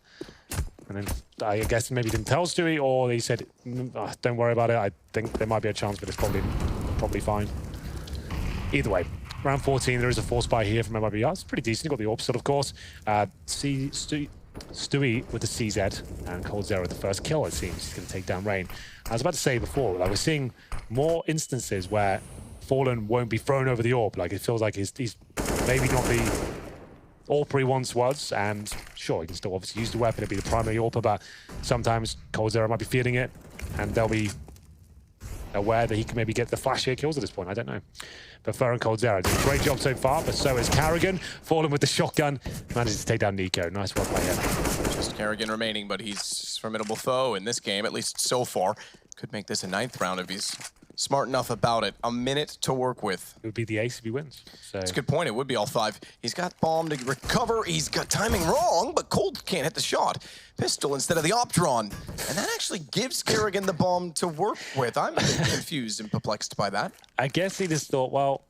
Speaker 8: And then I guess maybe he didn't tell Stewie, or he said, don't worry about it. I think there might be a chance, but it's probably fine. Either way, round 14, there is a force buy here from MIBR. It's pretty decent. You've got the AWP, of course. Stewie with the CZ, and coldzera with the first kill, it seems. He's going to take down Rain. I was about to say before, like, we're seeing more instances where Fallen won't be thrown over the AWP. Like, it feels like he's maybe not AWPer he once was, and sure, he can still obviously use the weapon, it'd be the primary AWPer, but sometimes coldzera might be feeling it, and they'll be aware that he can maybe get the flashier kills at this point, I don't know. But Fer and coldzera doing a great job so far, but so is Karrigan, falling with the shotgun, manages to take down Nico. Nice work by him.
Speaker 7: Just Karrigan remaining, but he's a formidable foe in this game, at least so far. Could make this a 9th round if he's smart enough about it. A minute to work with.
Speaker 8: It would be the ace if he wins. So.
Speaker 7: That's a good point. It would be all 5. He's got bomb to recover. He's got timing wrong, but Cold can't hit the shot. Pistol instead of the op drawn. And that actually gives Karrigan the bomb to work with. I'm a bit confused and perplexed by that.
Speaker 8: I guess he just thought, well,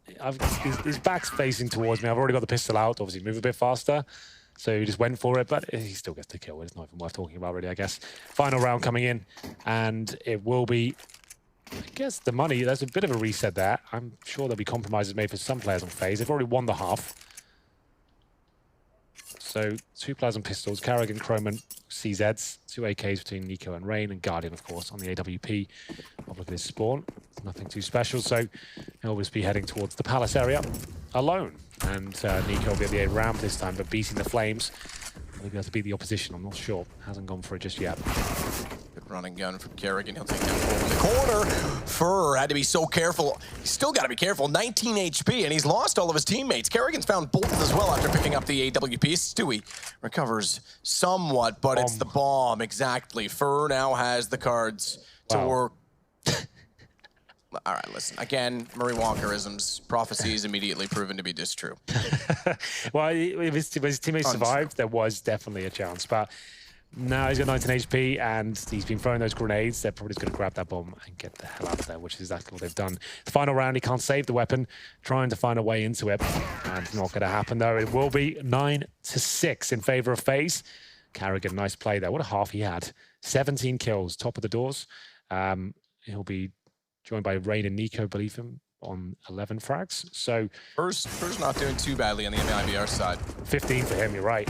Speaker 8: his back's facing towards me. I've already got the pistol out. Obviously, move a bit faster. So he just went for it, but he still gets the kill. It's not even worth talking about, really, I guess. Final round coming in, and it will be, I guess, the money. There's a bit of a reset there. I'm sure there'll be compromises made for some players on FaZe. They've already won the half. So 2 players on pistols, Karrigan, Croman, CZs, 2 AKs between Nico and Rain, and Guardian, of course, on the AWP. I'll look at his spawn. Nothing too special, so he'll always be heading towards the Palace area alone. And Nico will be at the A ramp this time, but beating the Flames. Maybe have to beat the opposition, I'm not sure. Hasn't gone for it just yet.
Speaker 7: Good running gun from Karrigan. He'll take that ball in the corner. Fer had to be so careful. He's still got to be careful. 19 HP, and he's lost all of his teammates. Karrigan's found both as well after picking up the AWP. Stewie recovers somewhat, but it's the bomb. Exactly. Fer now has the cards to work. All right, listen. Again, Murray Walkerisms, prophecies immediately proven to be distrue.
Speaker 8: Well, if his teammates survived, there was definitely a chance. But now he's got 19 HP and he's been throwing those grenades. They're probably just going to grab that bomb and get the hell out of there, which is exactly what they've done. The final round, he can't save the weapon, trying to find a way into it. And it's not going to happen, though. It will be 9-6 in favor of FaZe. Karrigan, nice play there. What a half he had. 17 kills, top of the doors. He'll be joined by Rain and Nico, believe him, on 11 frags. So
Speaker 7: Fer's not doing too badly on the MIBR side.
Speaker 8: 15 for him, you're right.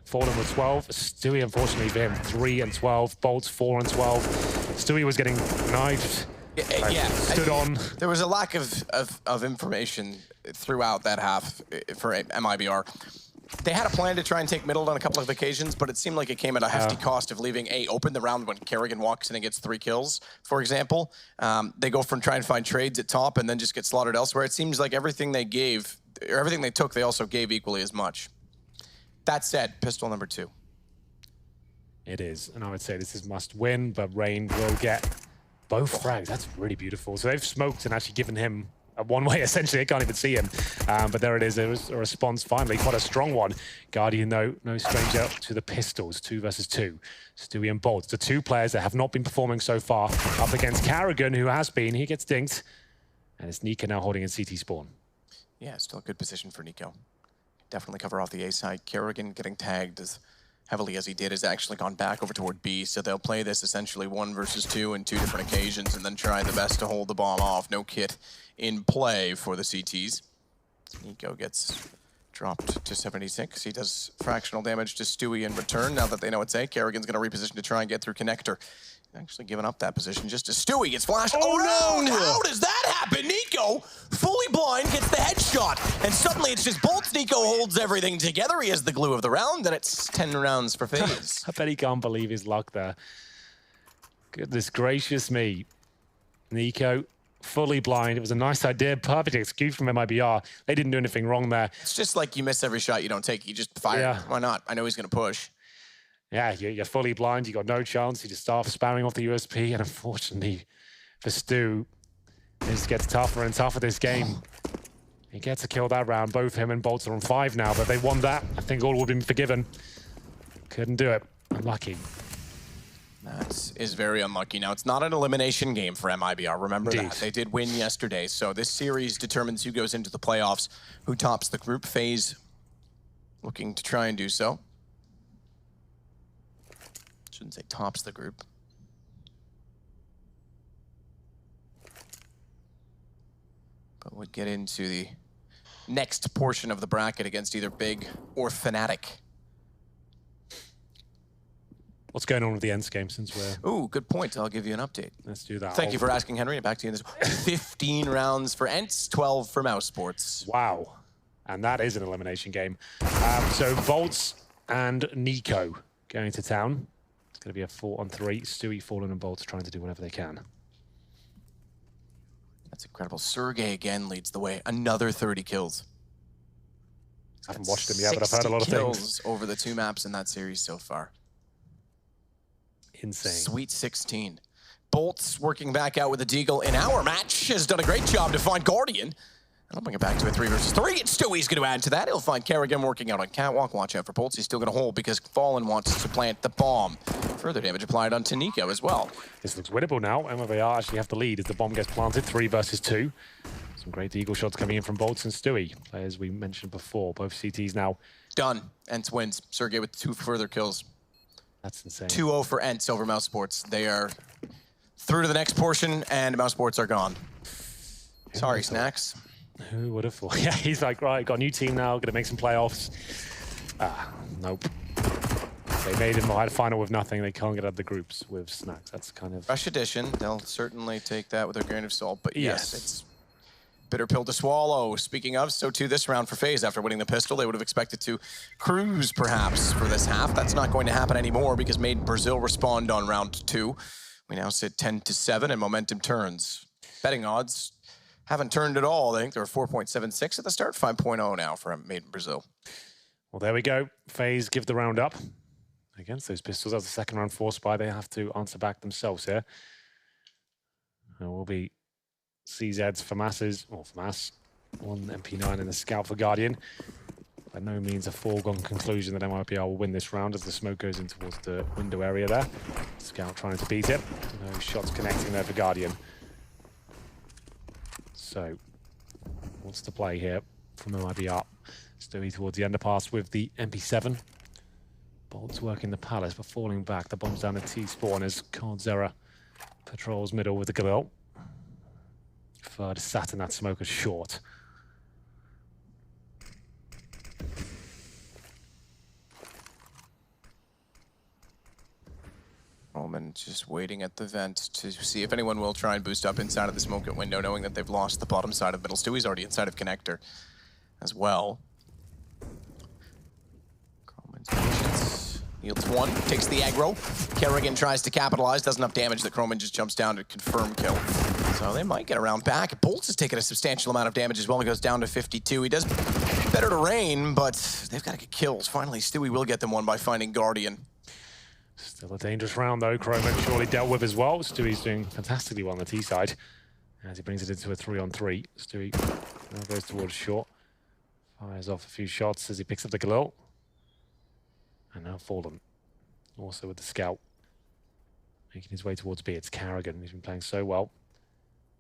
Speaker 8: Fallen with 12. Stewie, unfortunately for him, 3 and 12. Bolts, 4 and 12. Stewie was getting knifed.
Speaker 7: Yeah,
Speaker 8: stood on.
Speaker 7: There was a lack of information throughout that half for MIBR. They had a plan to try and take middle on a couple of occasions, but it seemed like it came at a hefty cost of leaving A open the round when Karrigan walks in and gets 3 kills, for example. They go from trying to find trades at top and then just get slaughtered elsewhere. It seems like everything they gave, or everything they took, they also gave equally as much. That said, pistol number 2.
Speaker 8: It is, and I would say this is must win, but Rain will get both frags. That's really beautiful. So they've smoked and actually given him a one-way, essentially. I can't even see him. But there it is. There was a response finally. Quite a strong one. Guardian, though, no stranger to the pistols. 2 versus 2. Stewie and Bolt. The 2 players that have not been performing so far. Up against Karrigan, who has been. He gets dinked. And it's Nico now holding in CT spawn.
Speaker 7: Yeah, still a good position for Nico. Definitely cover off the A side. Karrigan getting tagged as heavily as he did has actually gone back over toward B, so they'll play this essentially 1 versus 2 in 2 different occasions and then try the best to hold the bomb off. No kit in play for the CTs. Nico gets dropped to 76. He does fractional damage to Stewie in return. Now that they know it's A, Karrigan's going to reposition to try and get through connector. Actually giving up that position just as Stewie gets flashed. Oh no! How does that happen? Nico, fully blind, gets the headshot. And suddenly it's just bolts. Nico holds everything together. He has the glue of the round, and it's 10 rounds for FaZe.
Speaker 8: I bet he can't believe his luck there. Goodness gracious me. Nico, fully blind. It was a nice idea. Perfect excuse from MIBR. They didn't do anything wrong there.
Speaker 7: It's just like you miss every shot you don't take. You just fire.
Speaker 8: Yeah.
Speaker 7: Why not? I know he's going to push.
Speaker 8: Yeah, you're fully blind. You got no chance. You just start spamming off the USP. And unfortunately for Stu, it just gets tougher and tougher this game. He gets a kill that round. Both him and Bolts are on 5 now, but they won that. I think all would have been forgiven. Couldn't do it. Unlucky.
Speaker 7: That is very unlucky. Now, it's not an elimination game for MIBR. Remember that. They did win yesterday. So this series determines who goes into the playoffs, who tops the group. FaZe looking to try and do so. Shouldn't say tops the group. But would get into the next portion of the bracket against either Big or Fnatic.
Speaker 8: What's going on with the Ents game since we're...
Speaker 7: Ooh, good point. I'll give you an update.
Speaker 8: Let's do that.
Speaker 7: Thank you for asking, Henry. Back to you in this. 15 rounds for Ents, 12 for Mouse Sports.
Speaker 8: Wow. and that is an elimination game. So Bolts and Nico going to town. It's going to be a 4-on-3. Stewie, Fallen, and Bolts trying to do whatever they can.
Speaker 7: That's incredible. Sergey again leads the way. Another 30 kills.
Speaker 8: I haven't watched him yet, but I've heard a lot of things.
Speaker 7: kills over the 2 maps in that series so far.
Speaker 8: Insane.
Speaker 7: Sweet 16. Bolts working back out with the Deagle in our match has done a great job to find Guardian. And I'll bring it back to a 3 versus 3. And Stewie's going to add to that. He'll find Kerrigan working out on Catwalk. Watch out for Bolts. He's still going to hold because Fallen wants to plant the bomb. Further damage applied onto Nico as well.
Speaker 8: This looks winnable now. MIBR actually have the lead as the bomb gets planted. 3 versus 2. Some great Deagle shots coming in from Bolts and Stewie. Players we mentioned before. Both CTs now.
Speaker 7: Done. Ents wins. Sergey with 2 further kills.
Speaker 8: That's insane.
Speaker 7: 2-0 for Ents over Mouse Sports. They are through to the next portion, and Mouse Sports are gone. Sorry, Snacks.
Speaker 8: Who would have thought? Yeah, he's like, right, got a new team now, gonna make some playoffs. Nope. They made him had a final with nothing. They can't get out of the groups with Snacks. That's kind of...
Speaker 7: Fresh edition. They'll certainly take that with a grain of salt, but yes,
Speaker 8: Yes.
Speaker 7: it's bitter pill to swallow. Speaking of, so too this round for FaZe. After winning the pistol, they would have expected to cruise, perhaps, for this half. That's not going to happen anymore because made Brazil respond on round 2. We now sit 10-7, and momentum turns. Betting odds haven't turned at all. I think they were 4.76 at the start, 5.0 now for made in Brazil.
Speaker 8: Well, there we go. FaZe give the round up against those pistols. As the second round force by, they have to answer back themselves here. It will be CZ's FAMAS's, or FAMAS, 1 MP9 and a scout for Guardian. By no means a foregone conclusion that MIBR will win this round as the smoke goes in towards the window area there. Scout trying to beat it. No shots connecting there for Guardian. So, what's the play here from MIBR? Stewie towards the underpass with the MP7. Bolts working the Palace, but falling back. The bomb's down the T-spawn as Cardzera patrols middle with the Galil. Third sat in that smoker short.
Speaker 7: Roman just waiting at the vent to see if anyone will try and boost up inside of the smoke at window, knowing that they've lost the bottom side of middle. Stewie's already inside of connector as well. Roman's patience yields 1, takes the aggro. Kerrigan tries to capitalize, does enough damage that Croman just jumps down to confirm kill. So they might get around back. Bolts has taken a substantial amount of damage as well. He goes down to 52. He does better to rain, but they've got to get kills. Finally, Stewie will get them one by finding Guardian.
Speaker 8: Still a dangerous round though. Croman surely dealt with as well. Stewie's doing fantastically well on the T side as he brings it into a 3-on-3. Stewie now goes towards short. Fires off a few shots as he picks up the Galil. And now Fallen. Also with the scout. Making his way towards B. It's Kerrigan. He's been playing so well.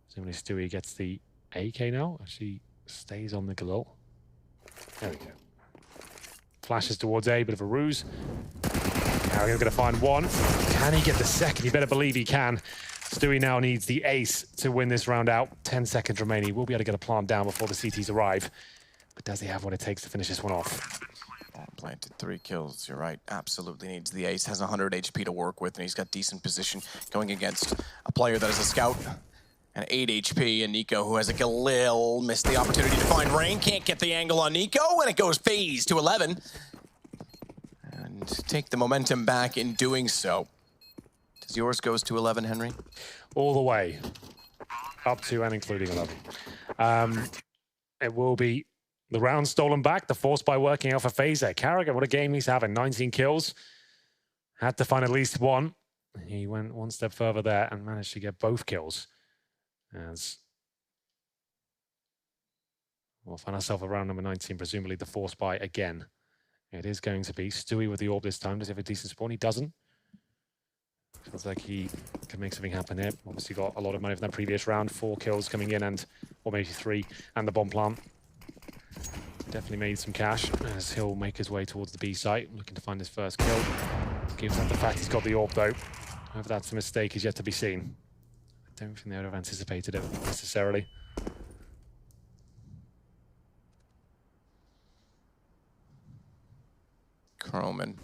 Speaker 8: Presumably Stewie gets the AK now. Actually stays on the Galil. There we go. Flashes towards A, bit of a ruse. Kerrigan's going to find 1. Can he get the second? You better believe he can. Stewie now needs the ace to win this round out. 10 seconds remaining. He will be able to get a plant down before the CTs arrive. But does he have what it takes to finish this one off?
Speaker 7: Planted 3 kills, you're right. Absolutely needs the ace. Has 100 HP to work with, and he's got decent position going against a player that is a scout. And 8 HP, and Nico, who has a Galil, missed the opportunity to find Rain. Can't get the angle on Nico, and it goes FaZe to 11. And take the momentum back in doing so. Does yours goes to 11, Henry?
Speaker 8: All the way. Up to and including 11. It will be the round stolen back. The force by working out for FaZe. Kerrigan, what a game he's having. 19 kills. Had to find at least 1. He went 1 step further there and managed to get both kills. As we'll find ourselves around number 19, presumably the force buy again. It is going to be Stewie with the orb this time. Does he have a decent spawn? He doesn't. Feels like he can make something happen here. Obviously got a lot of money from that previous round. 4 kills coming in, and or maybe 3, and the bomb plant. Definitely made some cash as he'll make his way towards the B site, looking to find his first kill. Gives up the fact he's got the orb though. Whether that's a mistake is yet to be seen. I don't think they would have anticipated it necessarily.
Speaker 7: Croman.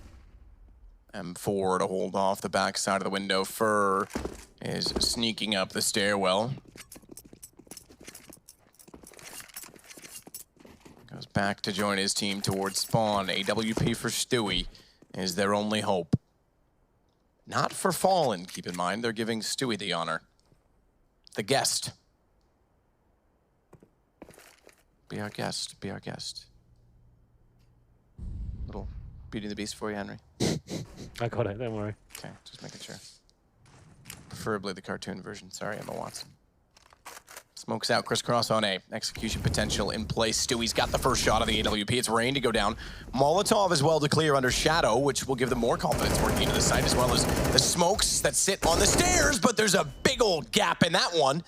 Speaker 7: M4 to hold off the back side of the window. Fur is sneaking up the stairwell. Goes back to join his team towards spawn. AWP for Stewie is their only hope. Not for Fallen, keep in mind. They're giving Stewie the honor. The guest. Be our guest, be our guest. Little Beauty and the Beast for you, Henry.
Speaker 8: I got it, don't worry.
Speaker 7: Okay, just making sure. Preferably the cartoon version. Sorry, Emma Watson. Smokes out, crisscross on A. Execution potential in place. Stewie's got the first shot of the AWP. It's Rain to go down. Molotov as well to clear under Shadow, which will give them more confidence working into the site, as well as the smokes that sit on the stairs, but there's a big old gap in that one.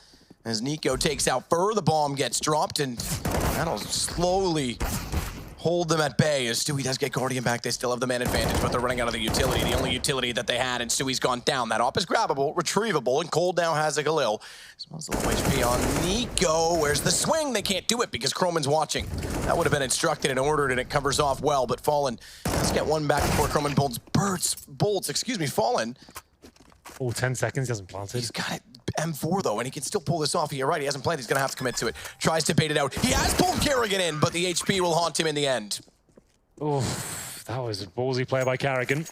Speaker 7: As Nico takes out Fur, the bomb gets dropped, and that'll slowly hold them at bay. As Stewie does get Guardian back, they still have the man advantage, but they're running out of the utility, the only utility that they had, and Stewie's gone down. That op is grabbable, retrievable, and Cold now has a Galil. As well as the low HP on Nico. Where's the swing? They can't do it because Croman's watching. That would have been instructed and ordered, and it covers off well, but Fallen does get one back before Croman bolts, Fallen.
Speaker 8: Oh, 10 seconds, he hasn't planted.
Speaker 7: He's got it. M4 though, and he can still pull this off. You're right, he hasn't played, he's gonna have to commit to it. Tries to bait it out. He has pulled Kerrigan in, but the HP will haunt him in the end.
Speaker 8: Oh, that was a ballsy play by Kerrigan.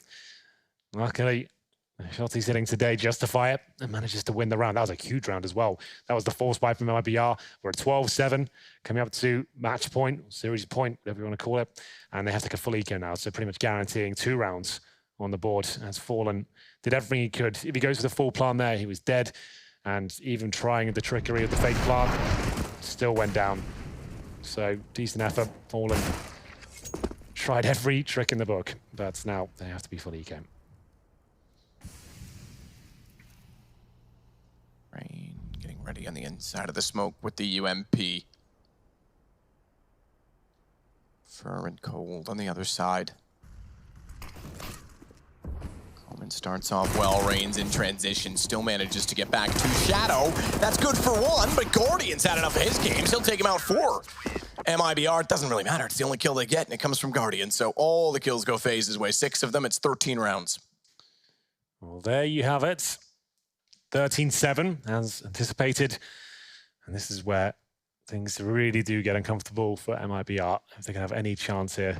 Speaker 8: Luckily, the shots he's hitting today justify it and manages to win the round. That was a huge round as well. That was the force buy from MIBR. We're at 12-7, coming up to match point, series point, whatever you want to call it. And they have to take a full eco now, so pretty much guaranteeing 2 rounds on the board. As Fallen did everything he could. If he goes for the full plan there, he was dead. And even trying the trickery of the fake plant, still went down. So decent effort. Fallen tried every trick in the book, but now they have to be full eco.
Speaker 7: Rain getting ready on the inside of the smoke with the UMP. Fur and Cold on the other side. Coleman starts off well, Rain's in transition, still manages to get back to Shadow. That's good for one, but Guardian's had enough of his games. He'll take him out 4. MIBR, it doesn't really matter. It's the only kill they get, and it comes from Guardian. So all the kills go FaZe's way. 6 of them, it's 13 rounds.
Speaker 8: Well, there you have it. 13-7, as anticipated. And this is where things really do get uncomfortable for MIBR. If they can have any chance here.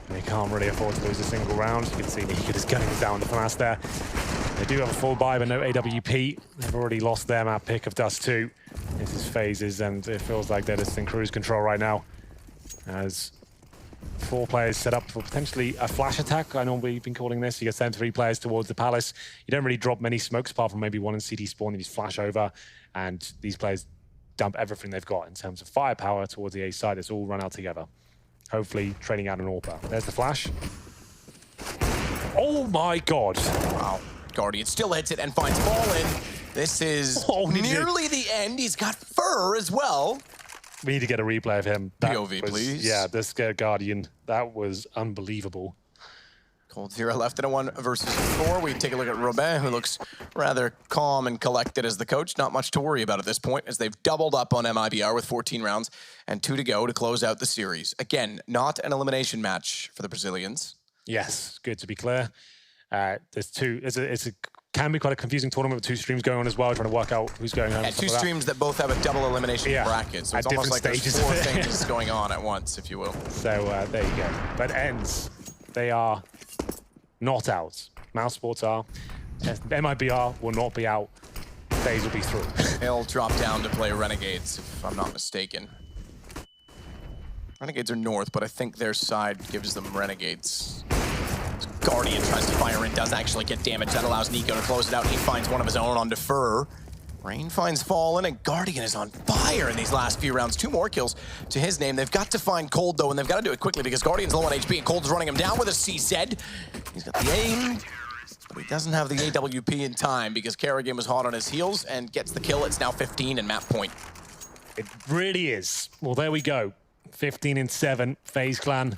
Speaker 8: And they can't really afford to lose a single round. You can see Nika just gunning down the fast there. They do have a full buy, but no AWP. They've already lost their map pick of Dust 2. This is FaZe's, and it feels like they're just in cruise control right now. As 4 players set up for potentially a flash attack. I know we've been calling this. You get send 3 players towards the Palace. You don't really drop many smokes, apart from maybe one in CT spawn, and you just flash over. And these players dump everything they've got in terms of firepower towards the A side. It's all run out together. Hopefully trading out an AWP. There's the flash. Oh my God.
Speaker 7: Wow. Guardian still hits it and finds Fallen. This is nearly the end. He's got Fur as well.
Speaker 8: We need to get a replay of him.
Speaker 7: POV, please.
Speaker 8: Yeah, this Guardian, that was unbelievable.
Speaker 7: Cold 0 left in a 1 versus 4. We take a look at Robin, who looks rather calm and collected as the coach. Not much to worry about at this point, as they've doubled up on MIBR with 14 rounds and 2 to go to close out the series. Again, not an elimination match for the Brazilians.
Speaker 8: Yes, good to be clear. There's 2. Can be quite a confusing tournament with 2 streams going on as well, trying to work out who's going home.
Speaker 7: Yeah, 2 streams that both have a double elimination bracket, so it's almost like there's 4 things going on at once, if you will.
Speaker 8: So there you go. But ends, they are not out. Mouse Sports are. MIBR will not be out. FaZe will be through.
Speaker 7: They'll drop down to play Renegades, if I'm not mistaken. Renegades are north, but I think their side gives them Renegades. Guardian tries to fire in, does actually get damage. That allows Nico to close it out, and he finds one of his own on Defer. Rain finds Fallen, and Guardian is on fire in these last few rounds. 2 more kills to his name. They've got to find Cold, though, and they've got to do it quickly because Guardian's low on HP, and Cold's running him down with a CZ. He's got the aim, but he doesn't have the AWP in time because Kerrigan was hot on his heels and gets the kill. It's now 15 and map point.
Speaker 8: It really is. Well, there we go. 15-7, FaZe Clan.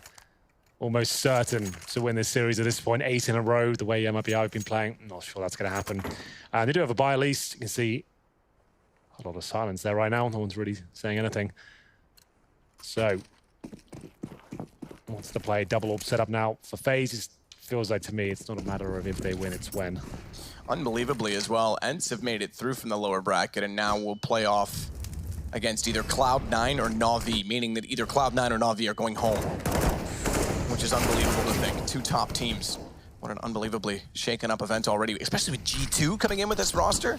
Speaker 8: Almost certain to win this series at this point. 8 in a row, the way MIBR have been playing. I'm not sure that's going to happen. They do have a buy at least. You can see a lot of silence there right now. No one's really saying anything. So, what's the play? Double AWP set up now for FaZe. It feels like to me it's not a matter of if they win, it's when.
Speaker 7: Unbelievably as well, Ents have made it through from the lower bracket and now will play off against either Cloud9 or Na'Vi, meaning that either Cloud9 or Na'Vi are going home, which is unbelievable to think. Two top teams. What an unbelievably shaken up event already, especially with G2 coming in with this roster.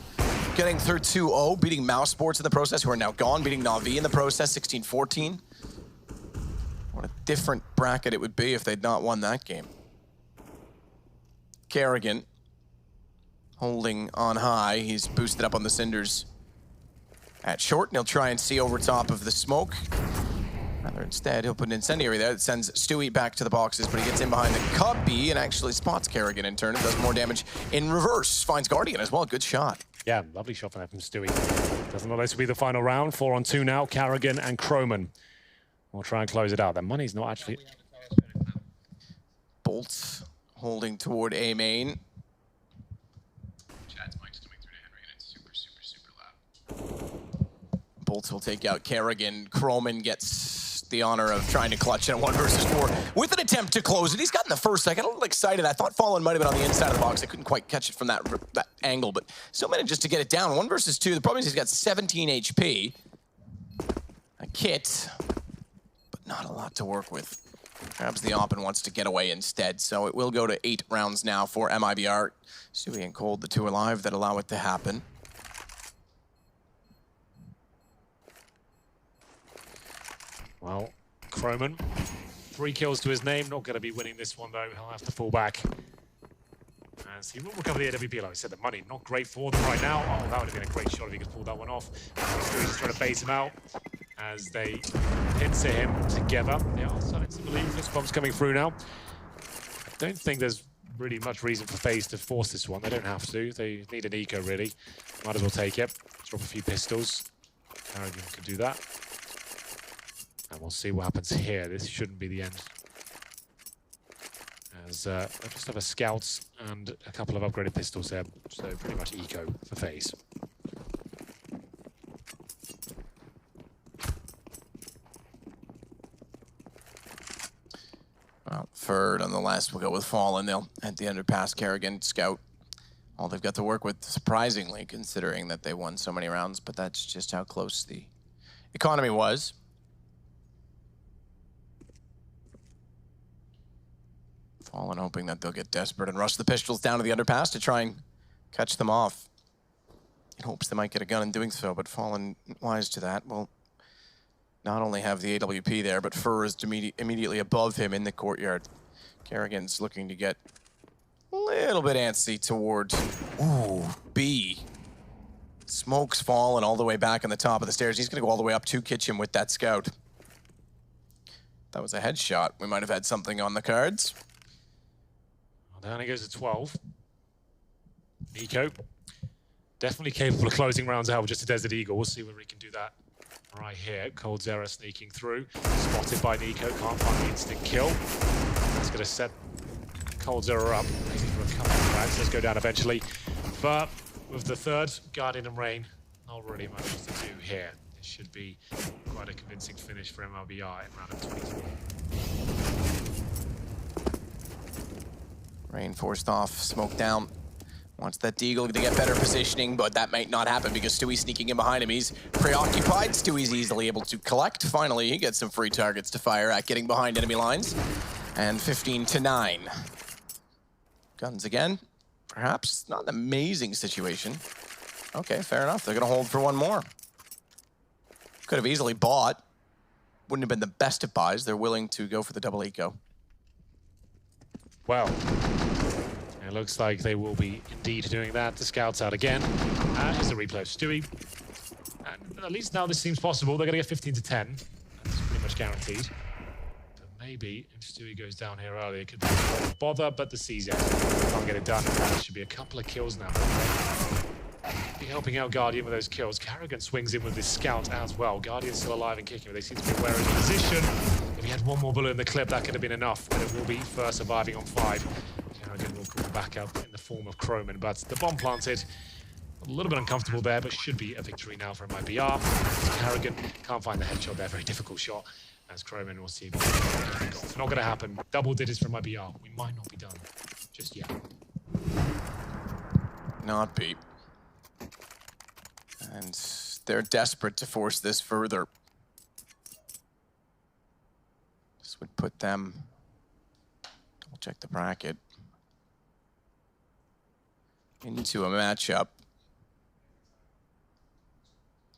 Speaker 7: Getting through 2-0, beating Mouse Sports in the process, who are now gone, beating Na'Vi in the process, 16-14. What a different bracket it would be if they'd not won that game. Kerrigan holding on high. He's boosted up on the Cinders at short, and he'll try and see over top of the smoke. Rather, instead, he'll put an incendiary there that sends Stewie back to the boxes, but he gets in behind the Cubby and actually spots Kerrigan in turn and does more damage in reverse. Finds Guardian as well. Good shot.
Speaker 8: Yeah, lovely shot from Stewie. Doesn't look like this will be the final round. 4-on-2 now. Kerrigan and Croman will try and close it out. Their money's not actually...
Speaker 7: Bolts holding toward A main.
Speaker 9: Chad's mic's coming through to Henry, and it's super loud.
Speaker 7: Bolts will take out Kerrigan. Croman gets the honor of trying to clutch in a 1 versus 4 with an attempt to close it. He's gotten the first. I got a little excited. I thought Fallen might have been on the inside of the box. I couldn't quite catch it from that angle, but still manages to get it down. 1 versus 2. The problem is he's got 17 HP. A kit, but not a lot to work with. Grabs the op and wants to get away instead, so it will go to 8 rounds now for MIBR. Stewie and Cold, the two alive that allow it to happen.
Speaker 8: Well, Croman, 3 kills to his name. Not going to be winning this one, though. He'll have to fall back. As he will recover the AWP. Like I said, the money not great for them right now. Oh, that would have been a great shot if he could pull that one off. Stewie's just trying to bait him out as they pincer him together. They are starting to believe this bomb's coming through now. I don't think there's really much reason for FaZe to force this one. They don't have to. They need an eco, really. Might as well take it. Drop a few pistols. Kerrigan could do that. And we'll see what happens here. This shouldn't be the end. As they just have a scouts and a couple of upgraded pistols there. So pretty much eco for FaZe.
Speaker 7: Well, third on the last will go with Fallen. They'll at the underpass Kerrigan, scout. All they've got to work with, surprisingly, considering that they won so many rounds, but that's just how close the economy was. Fallen hoping that they'll get desperate and rush the pistols down to the underpass to try and catch them off. In hopes they might get a gun in doing so, but Fallen, wise to that, will not only have the AWP there, but Fur is immediately above him in the courtyard. Kerrigan's looking to get a little bit antsy toward, B. Smoke's fallen all the way back on the top of the stairs. He's gonna go all the way up to kitchen with that scout. That was a headshot. We might have had something on the cards.
Speaker 8: Well, down he goes to 12. Nico, definitely capable of closing rounds out with just a Desert Eagle. We'll see whether he can do that right here. Cold Zera sneaking through. Spotted by Nico, can't find the instant kill. That's gonna set Cold Zera up. Maybe for a couple of rounds. Let's go down eventually. But with the third, Guardian and Rain, not really much to do here. This should be quite a convincing finish for MIBR in round of 23.
Speaker 7: Rain forced off, smoke down. Wants that Deagle to get better positioning, but that might not happen because Stewie's sneaking in behind him. He's preoccupied. Stewie's easily able to collect. Finally, he gets some free targets to fire at, getting behind enemy lines. And 15-9. Guns again. Perhaps not an amazing situation. Okay, fair enough. They're gonna hold for one more. Could have easily bought. Wouldn't have been the best of buys. They're willing to go for the double eco.
Speaker 8: Well, it looks like they will be indeed doing that. The scouts out again. Here's a replay of Stewie. And at least now this seems possible. They're going to get 15-10. That's pretty much guaranteed. But maybe if Stewie goes down here early, it could be a bother, but the CZ can't get it done. There should be a couple of kills now. Be helping out Guardian with those kills. Kerrigan swings in with this scout as well. Guardian's still alive and kicking, but they seem to be aware of his position. If he had one more bullet in the clip, that could have been enough, but it will be first surviving on 5. Kerrigan will call back up in the form of Croman, but the bomb planted. A little bit uncomfortable there, but should be a victory now for MIBR. Kerrigan can't find the headshot there. Very difficult shot, as Croman will see. It's not going to happen. Double digits for MIBR. We might not be done just yet.
Speaker 7: Not beat. And They're desperate to force this further. This would put them, double check the bracket, into a matchup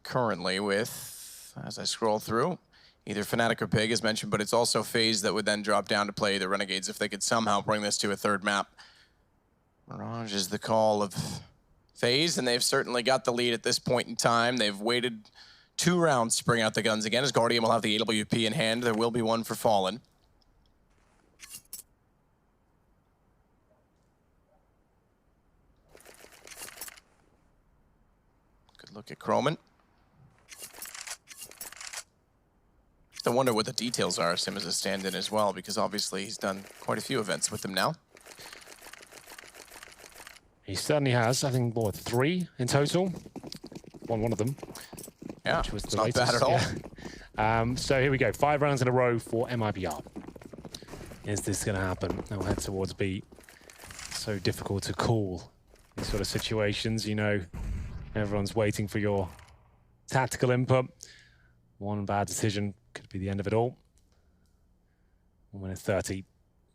Speaker 7: currently with, as I scroll through, either Fnatic or Pig as mentioned, but it's also FaZe that would then drop down to play the Renegades if they could somehow bring this to a third map. Mirage is the call of FaZe, and they've certainly got the lead at this point in time. They've waited 2 rounds to bring out the guns again, as Guardian will have the AWP in hand. There will be one for Fallen. Good look at Croman. I wonder what the details are of him as a stand-in as well, because obviously he's done quite a few events with them now.
Speaker 8: He certainly has. I think, what, 3 in total? Won one of them.
Speaker 7: Yeah,
Speaker 8: which was
Speaker 7: it's
Speaker 8: the
Speaker 7: not
Speaker 8: latest.
Speaker 7: bad at all.
Speaker 8: Yeah. So here we go. 5 rounds in a row for MIBR. Is this going to happen? They'll head towards B. So difficult to call these sort of situations. You know, everyone's waiting for your tactical input. One bad decision could be the end of it all. 1 minute 30.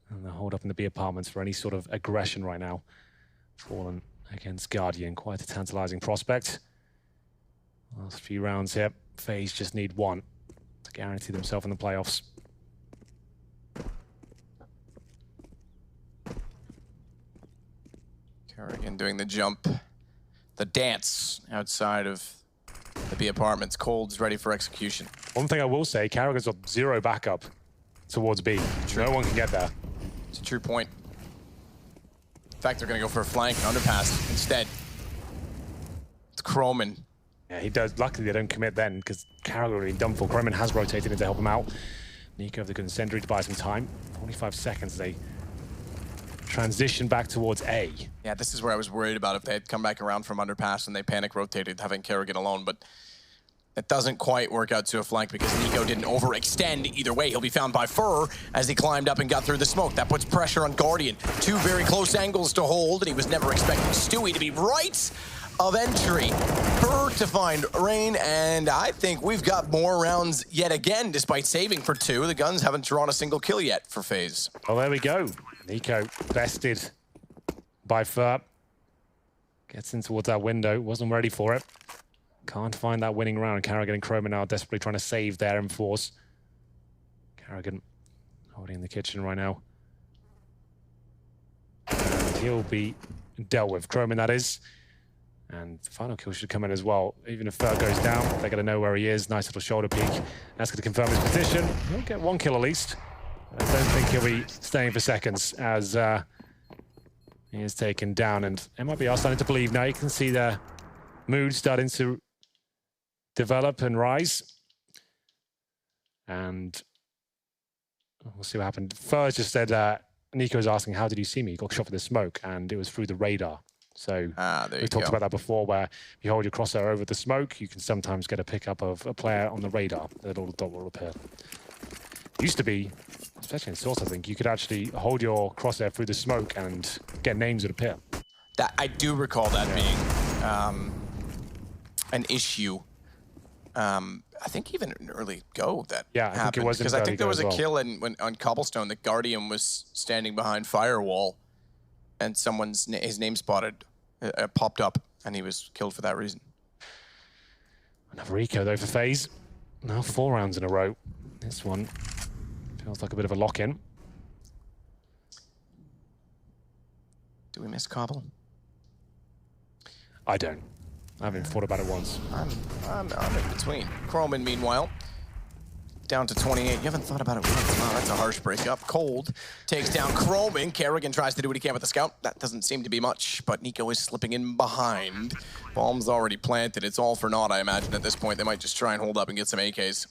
Speaker 8: And they'll hold up in the B apartments for any sort of aggression right now. Fallen against Guardian. Quite a tantalizing prospect. Last few rounds here. FaZe just need 1 to guarantee themselves in the playoffs.
Speaker 7: Kerrigan doing the jump, the dance outside of the B apartments. Cold's ready for execution.
Speaker 8: One thing I will say, Kerrigan's got 0 backup towards B.
Speaker 7: True.
Speaker 8: No one can get there.
Speaker 7: It's a true point. In fact, they're going to go for a flank and underpass instead. It's Croman.
Speaker 8: Yeah, he does. Luckily, they don't commit then, because Kerrigan would be done for. Croman has rotated in to help him out. Nico, the good incendiary to buy some time. 45 seconds, they transition back towards A.
Speaker 7: Yeah, this is where I was worried about if they had come back around from underpass and they panic rotated, having Kerrigan alone, but it doesn't quite work out to a flank because Nico didn't overextend either way. He'll be found by Fur as he climbed up and got through the smoke. That puts pressure on Guardian. 2 very close angles to hold, and he was never expecting Stewie to be right of entry. Fur to find Rain, and I think we've got more rounds yet again, despite saving for 2. The guns haven't drawn a single kill yet for FaZe.
Speaker 8: Well, there we go. Nico bested by Fur. Gets in towards that window. Wasn't ready for it. Can't find that winning round. Kerrigan and Croman now desperately trying to save their M4s. Kerrigan holding in the kitchen right now. And he'll be dealt with. Croman, that is. And the final kill should come in as well. Even if Fur goes down, they're going to know where he is. Nice little shoulder peek. That's going to confirm his position. He'll get 1 kill at least. I don't think he'll be staying for seconds as he is taken down. And MIBR starting to believe now. You can see their mood starting to develop and rise. And we'll see what happened. Fur just said, Nico was asking, how did you see me? He got shot for the smoke, and it was through the radar. So we talked about that before, where if you hold your crosshair over the smoke, you can sometimes get a pickup of a player on the radar. The little dot will appear. Used to be, especially in Source, I think, you could actually hold your crosshair through the smoke and get names would appear.
Speaker 7: That I do recall that being an issue. I think even an early go that happened.
Speaker 8: I think it was
Speaker 7: because I think there was a
Speaker 8: well.
Speaker 7: kill on Cobblestone. The Guardian was standing behind Firewall, and his name spotted popped up, and he was killed for that reason.
Speaker 8: Another eco though for FaZe. Now 4 rounds in a row. This one feels like a bit of a lock-in.
Speaker 7: Do we miss Cobble?
Speaker 8: I don't. I haven't thought about it once.
Speaker 7: I'm in between. Croman, meanwhile, down to 28. You haven't thought about it once. Wow, that's a harsh breakup. Cold takes down Croman. Kerrigan tries to do what he can with the scout. That doesn't seem to be much, but Nico is slipping in behind. Bomb's already planted. It's all for naught, I imagine, at this point. They might just try and hold up and get some AKs.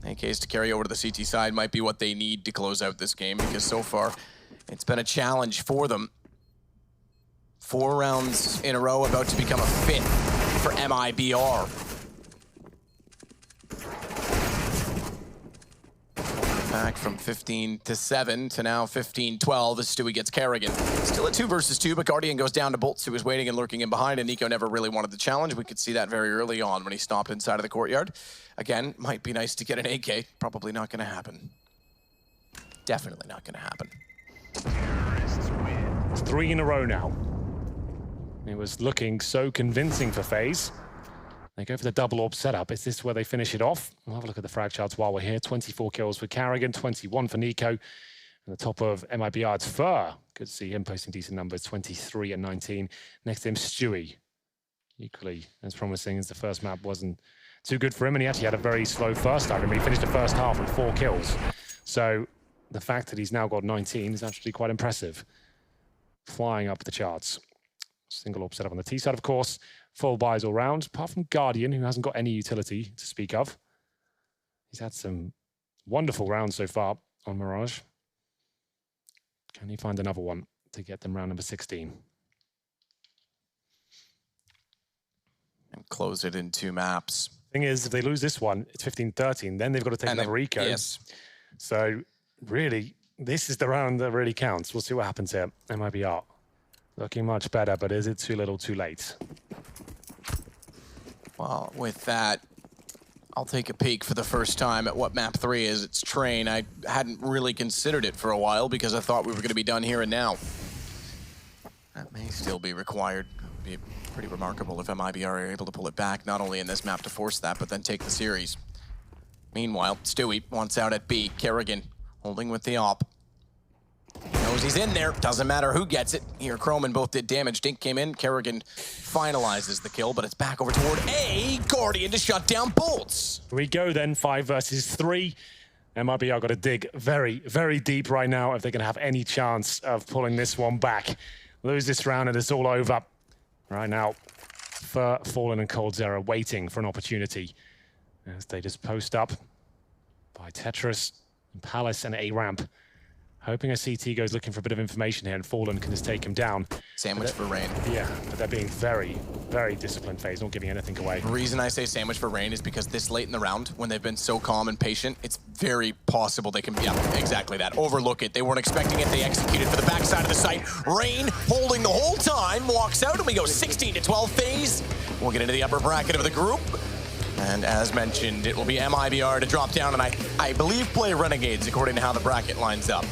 Speaker 7: AKs to carry over to the CT side might be what they need to close out this game, because so far it's been a challenge for them. 4 rounds in a row about to become a 5th for MIBR. back from 15-7 to now 15-12 as Stewie gets Kerrigan. Still a 2 versus 2, but Guardian goes down to Boltz, who was waiting and lurking in behind, and Nico never really wanted the challenge. We could see that very early on when he stopped inside of the courtyard. Again, might be nice to get an AK. Probably not going to happen. Definitely not going to happen.
Speaker 8: It's 3 in a row now. It was looking so convincing for FaZe. They go for the double orb setup. Is this where they finish it off? We'll have a look at the frag charts while we're here. 24 kills for Carrigan, 21 for Nico. And the top of MIBR, it's Fur. Good to see him posting decent numbers, 23 and 19. Next to him, Stewie. Equally as promising as the first map wasn't too good for him, and he actually had a very slow first start. I mean, he finished the first half with 4 kills. So the fact that he's now got 19 is actually quite impressive. Flying up the charts. Single orb setup on the T side, of course. Full buys all round, apart from Guardian, who hasn't got any utility to speak of. He's had some wonderful rounds so far on Mirage. Can he find another one to get them round number 16?
Speaker 7: And close it in 2 maps.
Speaker 8: Thing is, if they lose this one, it's 15-13. Then they've got to take another eco.
Speaker 7: Yes.
Speaker 8: So really, this is the round that really counts. We'll see what happens here. MIBR looking much better, but is it too little, too late?
Speaker 7: Well, with that, I'll take a peek for the first time at what map 3 is. It's Train. I hadn't really considered it for a while because I thought we were going to be done here and now. That may still be required. It'd be pretty remarkable if MIBR are able to pull it back, not only in this map to force that, but then take the series. Meanwhile, Stewie wants out at B. Kerrigan holding with the op. He knows he's in there. Doesn't matter who gets it. Here, Croman both did damage. Dink came in. Kerrigan finalizes the kill, but it's back over toward A. Guardian to shut down Boltz.
Speaker 8: Here we go then, 5 versus 3. MIBR got to dig very, very deep right now if they're going to have any chance of pulling this one back. Lose this round and it's all over. Right now, Fallen and Cold Zero waiting for an opportunity as they just post up by Tetris, and Palace and A-Ramp. Hoping a CT goes looking for a bit of information here and Fallen can just take him down.
Speaker 7: Sandwich for Rain.
Speaker 8: Yeah, but they're being very, very disciplined FaZe, not giving anything away.
Speaker 7: The reason I say sandwich for Rain is because this late in the round, when they've been so calm and patient, it's very possible they can, yeah, exactly that. Overlook it. They weren't expecting it. They executed for the backside of the site. Rain holding the whole time, walks out, and we go 16-12 FaZe. We'll get into the upper bracket of the group. And as mentioned, it will be MIBR to drop down, and I believe play Renegades according to how the bracket lines up.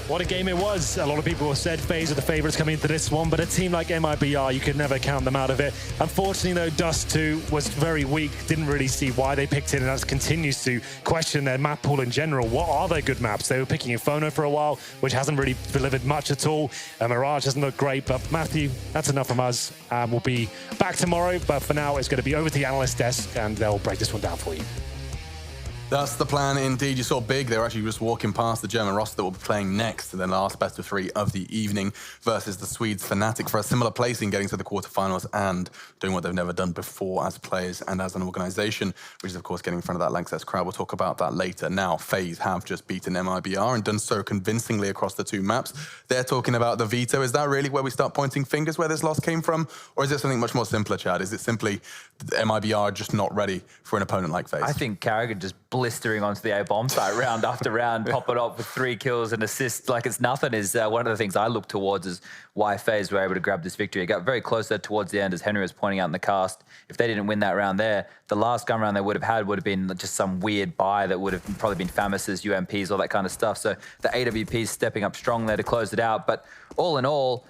Speaker 8: What a game it was. A lot of people have said FaZe are the favorites coming into this one, but a team like MIBR, you could never count them out of it. Unfortunately, though, Dust 2 was very weak. Didn't really see why they picked it, and that continues to question their map pool in general. What are their good maps? They were picking Inferno for a while, which hasn't really delivered much at all. Mirage doesn't look great, but Matthew, that's enough from us. We'll be back tomorrow, but for now, it's going to be over to the analyst desk, and they'll break this one down for you.
Speaker 3: That's the plan indeed. You saw Big. They were actually just walking past the German roster that will be playing next in the last best of 3 of the evening versus the Swedes Fnatic for a similar placing, getting to the quarterfinals and doing what they've never done before as players and as an organization, which is, of course, getting in front of that Lanxess crowd. We'll talk about that later. Now, FaZe have just beaten MIBR and done so convincingly across the 2 maps. They're talking about the veto. Is that really where we start pointing fingers where this loss came from? Or is it something much more simpler, Chad? Is it simply MIBR just not ready for an opponent like FaZe?
Speaker 5: I think Carrigan just blistering onto the A-bomb site round after round, pop it up with 3 kills and assists like it's nothing is one of the things I look towards is why FaZe were able to grab this victory. It got very close there towards the end, as Henry was pointing out in the cast. If they didn't win that round there, the last gun round they would have had would have been just some weird buy that would have probably been Famis's, UMPs, all that kind of stuff. So the AWP's stepping up strong there to close it out. But all in all,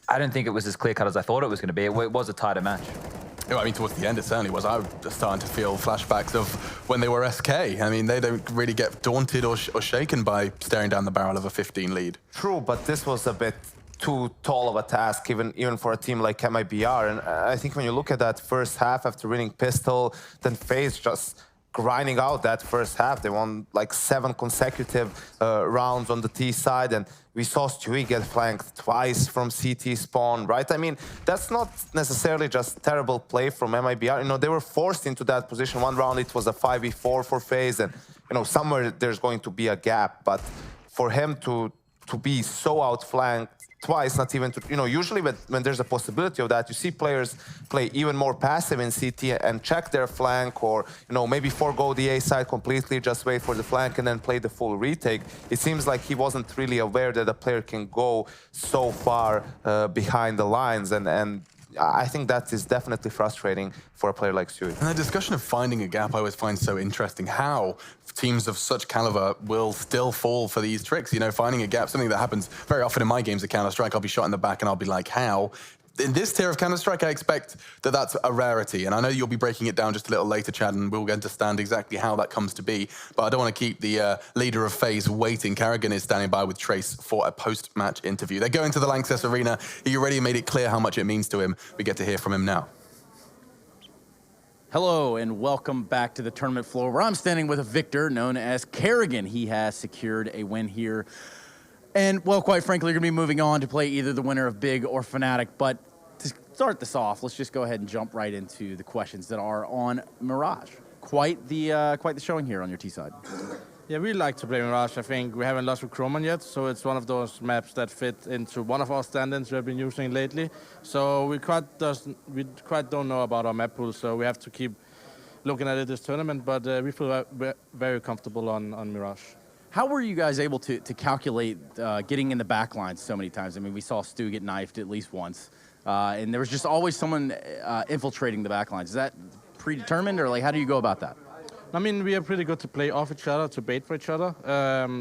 Speaker 5: I don't think it was as clear-cut as I thought it was going to be. It was a tighter match.
Speaker 3: Yeah, I mean, towards the end, it certainly was. I was starting to feel flashbacks of when they were SK. I mean, they don't really get daunted or shaken by staring down the barrel of a 15 lead.
Speaker 4: True, but this was a bit too tall of a task, even for a team like MIBR. And I think when you look at that first half after winning Pistol, then FaZe just grinding out that first half. They won like 7 consecutive rounds on the T side, and we saw Stewie get flanked twice from CT spawn, right? I mean, that's not necessarily just terrible play from MIBR. You know, they were forced into that position. One round it was a 5v4 for FaZe, and you know, somewhere there's going to be a gap. But for him to be so outflanked twice, not even to, you know, usually when there's a possibility of that, you see players play even more passive in CT and check their flank, or, you know, maybe forego the A side completely, just wait for the flank and then play the full retake. It seems like he wasn't really aware that a player can go so far behind the lines, and I think that is definitely frustrating for a player like Stewie.
Speaker 3: And the discussion of finding a gap I always find so interesting. How teams of such caliber will still fall for these tricks. You know, finding a gap, something that happens very often in my games of Counter-Strike. I'll be shot in the back and I'll be like, how? In this tier of Counter-Strike, I expect that that's a rarity. And I know you'll be breaking it down just a little later, Chad, and we'll understand exactly how that comes to be. But I don't want to keep the leader of FaZe waiting. Carrigan is standing by with Trace for a post-match interview. They're going to the Lanxess Arena. He already made it clear how much it means to him. We get to hear from him now.
Speaker 10: Hello and welcome back to the tournament floor, where I'm standing with a victor known as Carrigan. He has secured a win here. And, well, quite frankly, you're going to be moving on to play either the winner of Big or Fnatic. But to start this off, let's just go ahead and jump right into the questions that are on Mirage. Quite the showing here on your T side.
Speaker 6: Yeah, we like to play Mirage. I think we haven't lost with Chroman yet, so it's one of those maps that fit into one of our stand-ins we've been using lately. So we quite don't know about our map pool, so we have to keep looking at it this tournament. But we feel very comfortable on Mirage.
Speaker 10: How were you guys able to calculate getting in the back lines so many times? I mean, we saw Stu get knifed at least once, and there was just always someone infiltrating the back lines. Is that predetermined, or like how do you go about that?
Speaker 6: I mean, we are pretty good to play off each other, to bait for each other.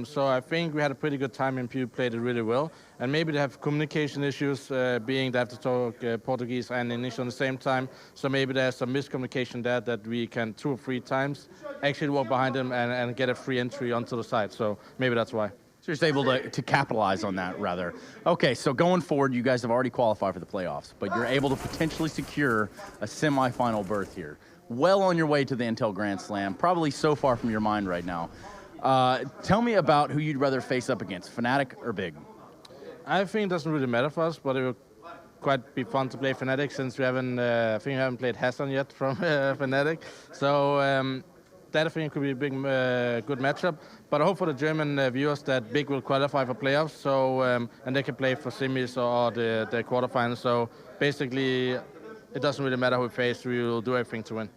Speaker 6: So I think we had a pretty good time and people played it really well. And maybe they have communication issues, being they have to talk Portuguese and English on the same time. So maybe there's some miscommunication there that we can 2 or 3 times actually walk behind them and get a free entry onto the side. So maybe that's why.
Speaker 10: So you're just able to capitalize on that, rather. Okay, so going forward, you guys have already qualified for the playoffs, but you're able to potentially secure a semifinal berth here. Well on your way to the Intel Grand Slam, probably so far from your mind right now. Tell me about who you'd rather face up against, Fnatic or Big?
Speaker 6: I think it doesn't really matter for us, but it will quite be fun to play Fnatic since we haven't, I think we haven't played Hassan yet from Fnatic. So that I think could be a big, good matchup. But I hope for the German viewers that Big will qualify for playoffs, so and they can play for semis or the quarterfinals. So basically, it doesn't really matter who we face. We will do everything to win.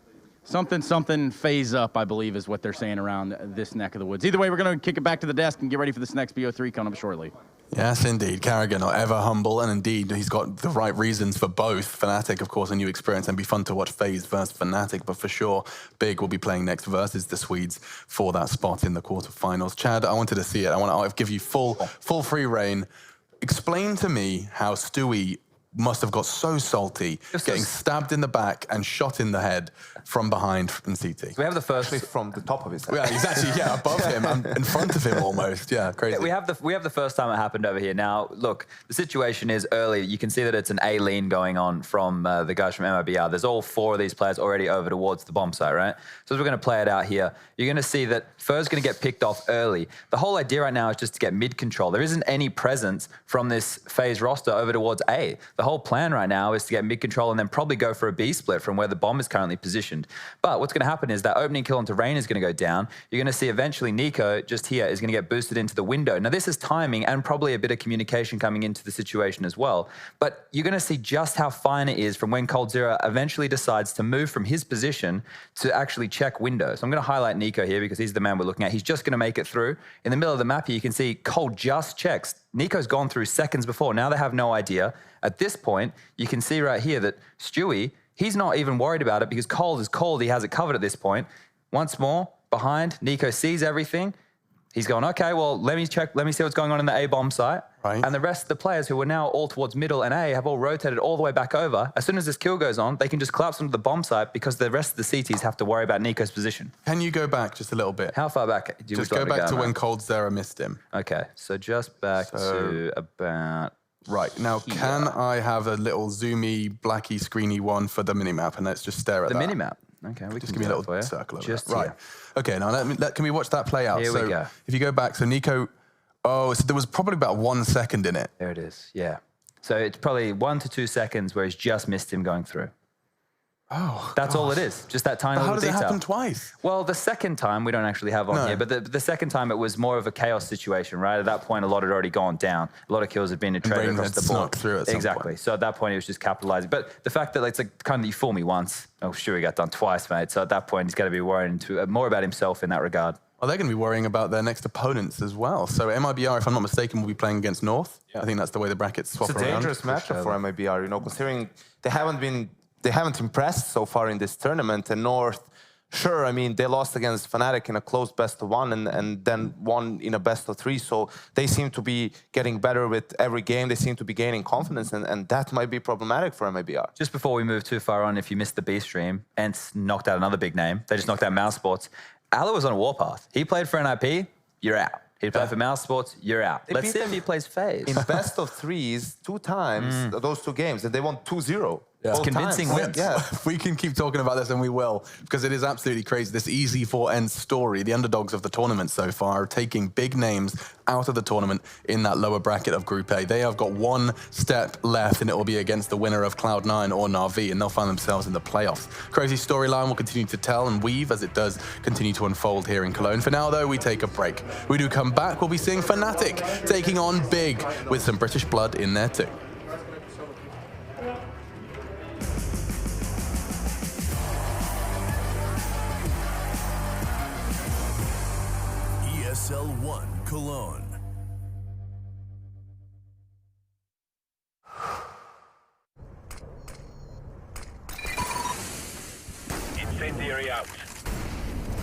Speaker 10: Something FaZe up, I believe, is what they're saying around this neck of the woods. Either way, we're going to kick it back to the desk and get ready for this next BO3 coming up shortly.
Speaker 3: Yes, indeed. Carrigan, not ever humble, and indeed, he's got the right reasons for both. Fnatic, of course, a new experience, and be fun to watch FaZe versus Fnatic, but for sure, Big will be playing next versus the Swedes for that spot in the quarterfinals. Chad, I wanted to see it. I'll give you full free reign. Explain to me how Stewie must have got so salty, getting stabbed in the back and shot in the head from behind in CT.
Speaker 5: We have the first...
Speaker 4: Actually from the top of his head.
Speaker 3: Yeah, he's actually, above him, and in front of him almost. Yeah, crazy.
Speaker 5: We have the first time it happened over here. Now, look, the situation is early. You can see that it's an A lean going on from the guys from MIBR. There's all 4 of these players already over towards the bomb site, right? So as we're going to play it out here, you're going to see that Fur's going to get picked off early. The whole idea right now is just to get mid control. There isn't any presence from this FaZe roster over towards A. The whole plan right now is to get mid control and then probably go for a B split from where the bomb is currently positioned. But what's going to happen is that opening kill onto Rain is going to go down. You're going to see eventually Nico just here is going to get boosted into the window. Now this is timing and probably a bit of communication coming into the situation as well. But you're going to see just how fine it is from when coldzera eventually decides to move from his position to actually check window. So I'm going to highlight Nico here because he's the man we're looking at. He's just going to make it through. In the middle of the map here, you can see Cold just checks. Nico's gone through seconds before. Now they have no idea. At this point, you can see right here that Stewie, he's not even worried about it because Cold is cold. He has it covered at this point. Once more, behind, Nico sees everything. He's going, okay, well, let me check, let me see what's going on in the A bomb site. Right. And the rest of the players who are now all towards middle and A have all rotated all the way back over. As soon as this kill goes on, they can just collapse onto the bomb site because the rest of the CTs have to worry about Nico's position.
Speaker 3: Can you go back just a little bit?
Speaker 5: How far back?
Speaker 3: Just go back to when coldzera missed him.
Speaker 5: Okay, so just back to about...
Speaker 3: Right, now here. Can I have a little zoomy, blacky, screeny one for the minimap and let's just stare at
Speaker 5: the
Speaker 3: that?
Speaker 5: The minimap? Okay, we
Speaker 3: just
Speaker 5: can
Speaker 3: give me a little circle over
Speaker 5: just
Speaker 3: that. Right. Okay, now can we watch that play out?
Speaker 5: Here we go.
Speaker 3: If you go back, so Nico, so there was probably about 1 second in it.
Speaker 5: There it is, yeah. So it's probably 1 to 2 seconds where he's just missed him going through.
Speaker 3: Oh,
Speaker 5: That's all it is. Just that tiny
Speaker 3: But how
Speaker 5: little
Speaker 3: does it
Speaker 5: detail.
Speaker 3: happen twice?
Speaker 5: Well, the second time we don't actually have on here, but the second time it was more of a chaos situation, right? At that point, a lot had already gone down. A lot of kills had been traded
Speaker 3: Rain
Speaker 5: across
Speaker 3: had
Speaker 5: the board.
Speaker 3: snuck through at some
Speaker 5: Exactly.
Speaker 3: point.
Speaker 5: So at that point, he was just capitalizing. But the fact that it's like kind of you fool me once, oh sure, he got done twice, mate. So at that point, he's got to be worrying more about himself in that regard.
Speaker 3: Well, they're going to be worrying about their next opponents as well. So MIBR, if I'm not mistaken, will be playing against North. I think that's the way the brackets swap
Speaker 4: It's a
Speaker 3: around.
Speaker 4: dangerous matchup for MIBR, you know, considering they haven't impressed so far in this tournament. And North, sure, I mean, they lost against Fnatic in a close best-of-1 and then won in a best-of-3. So they seem to be getting better with every game. They seem to be gaining confidence, and that might be problematic for MIBR.
Speaker 5: Just before we move too far on, if you missed the B stream, Ents knocked out another big name. They just knocked out Mouse Sports. Ala was on a warpath. He played for NIP, you're out. He played for Mouse Sports, you're out. Let's see if he plays FaZe.
Speaker 4: In best-of-3s, 2 times, those 2 games, and they won 2-0.
Speaker 5: It's convincing wins.
Speaker 4: Yeah.
Speaker 3: We can keep talking about this, and we will, because it is absolutely crazy. This EZ4N story, the underdogs of the tournament so far, are taking big names out of the tournament in that lower bracket of Group A. They have got 1 step left, and it will be against the winner of Cloud9 or Na'Vi, and they'll find themselves in the playoffs. Crazy storyline will continue to tell and weave as it does continue to unfold here in Cologne. For now, though, we take a break. We do come back, we'll be seeing Fnatic taking on Big with some British blood in there too.
Speaker 2: ESL One Cologne.
Speaker 11: Incendiary out.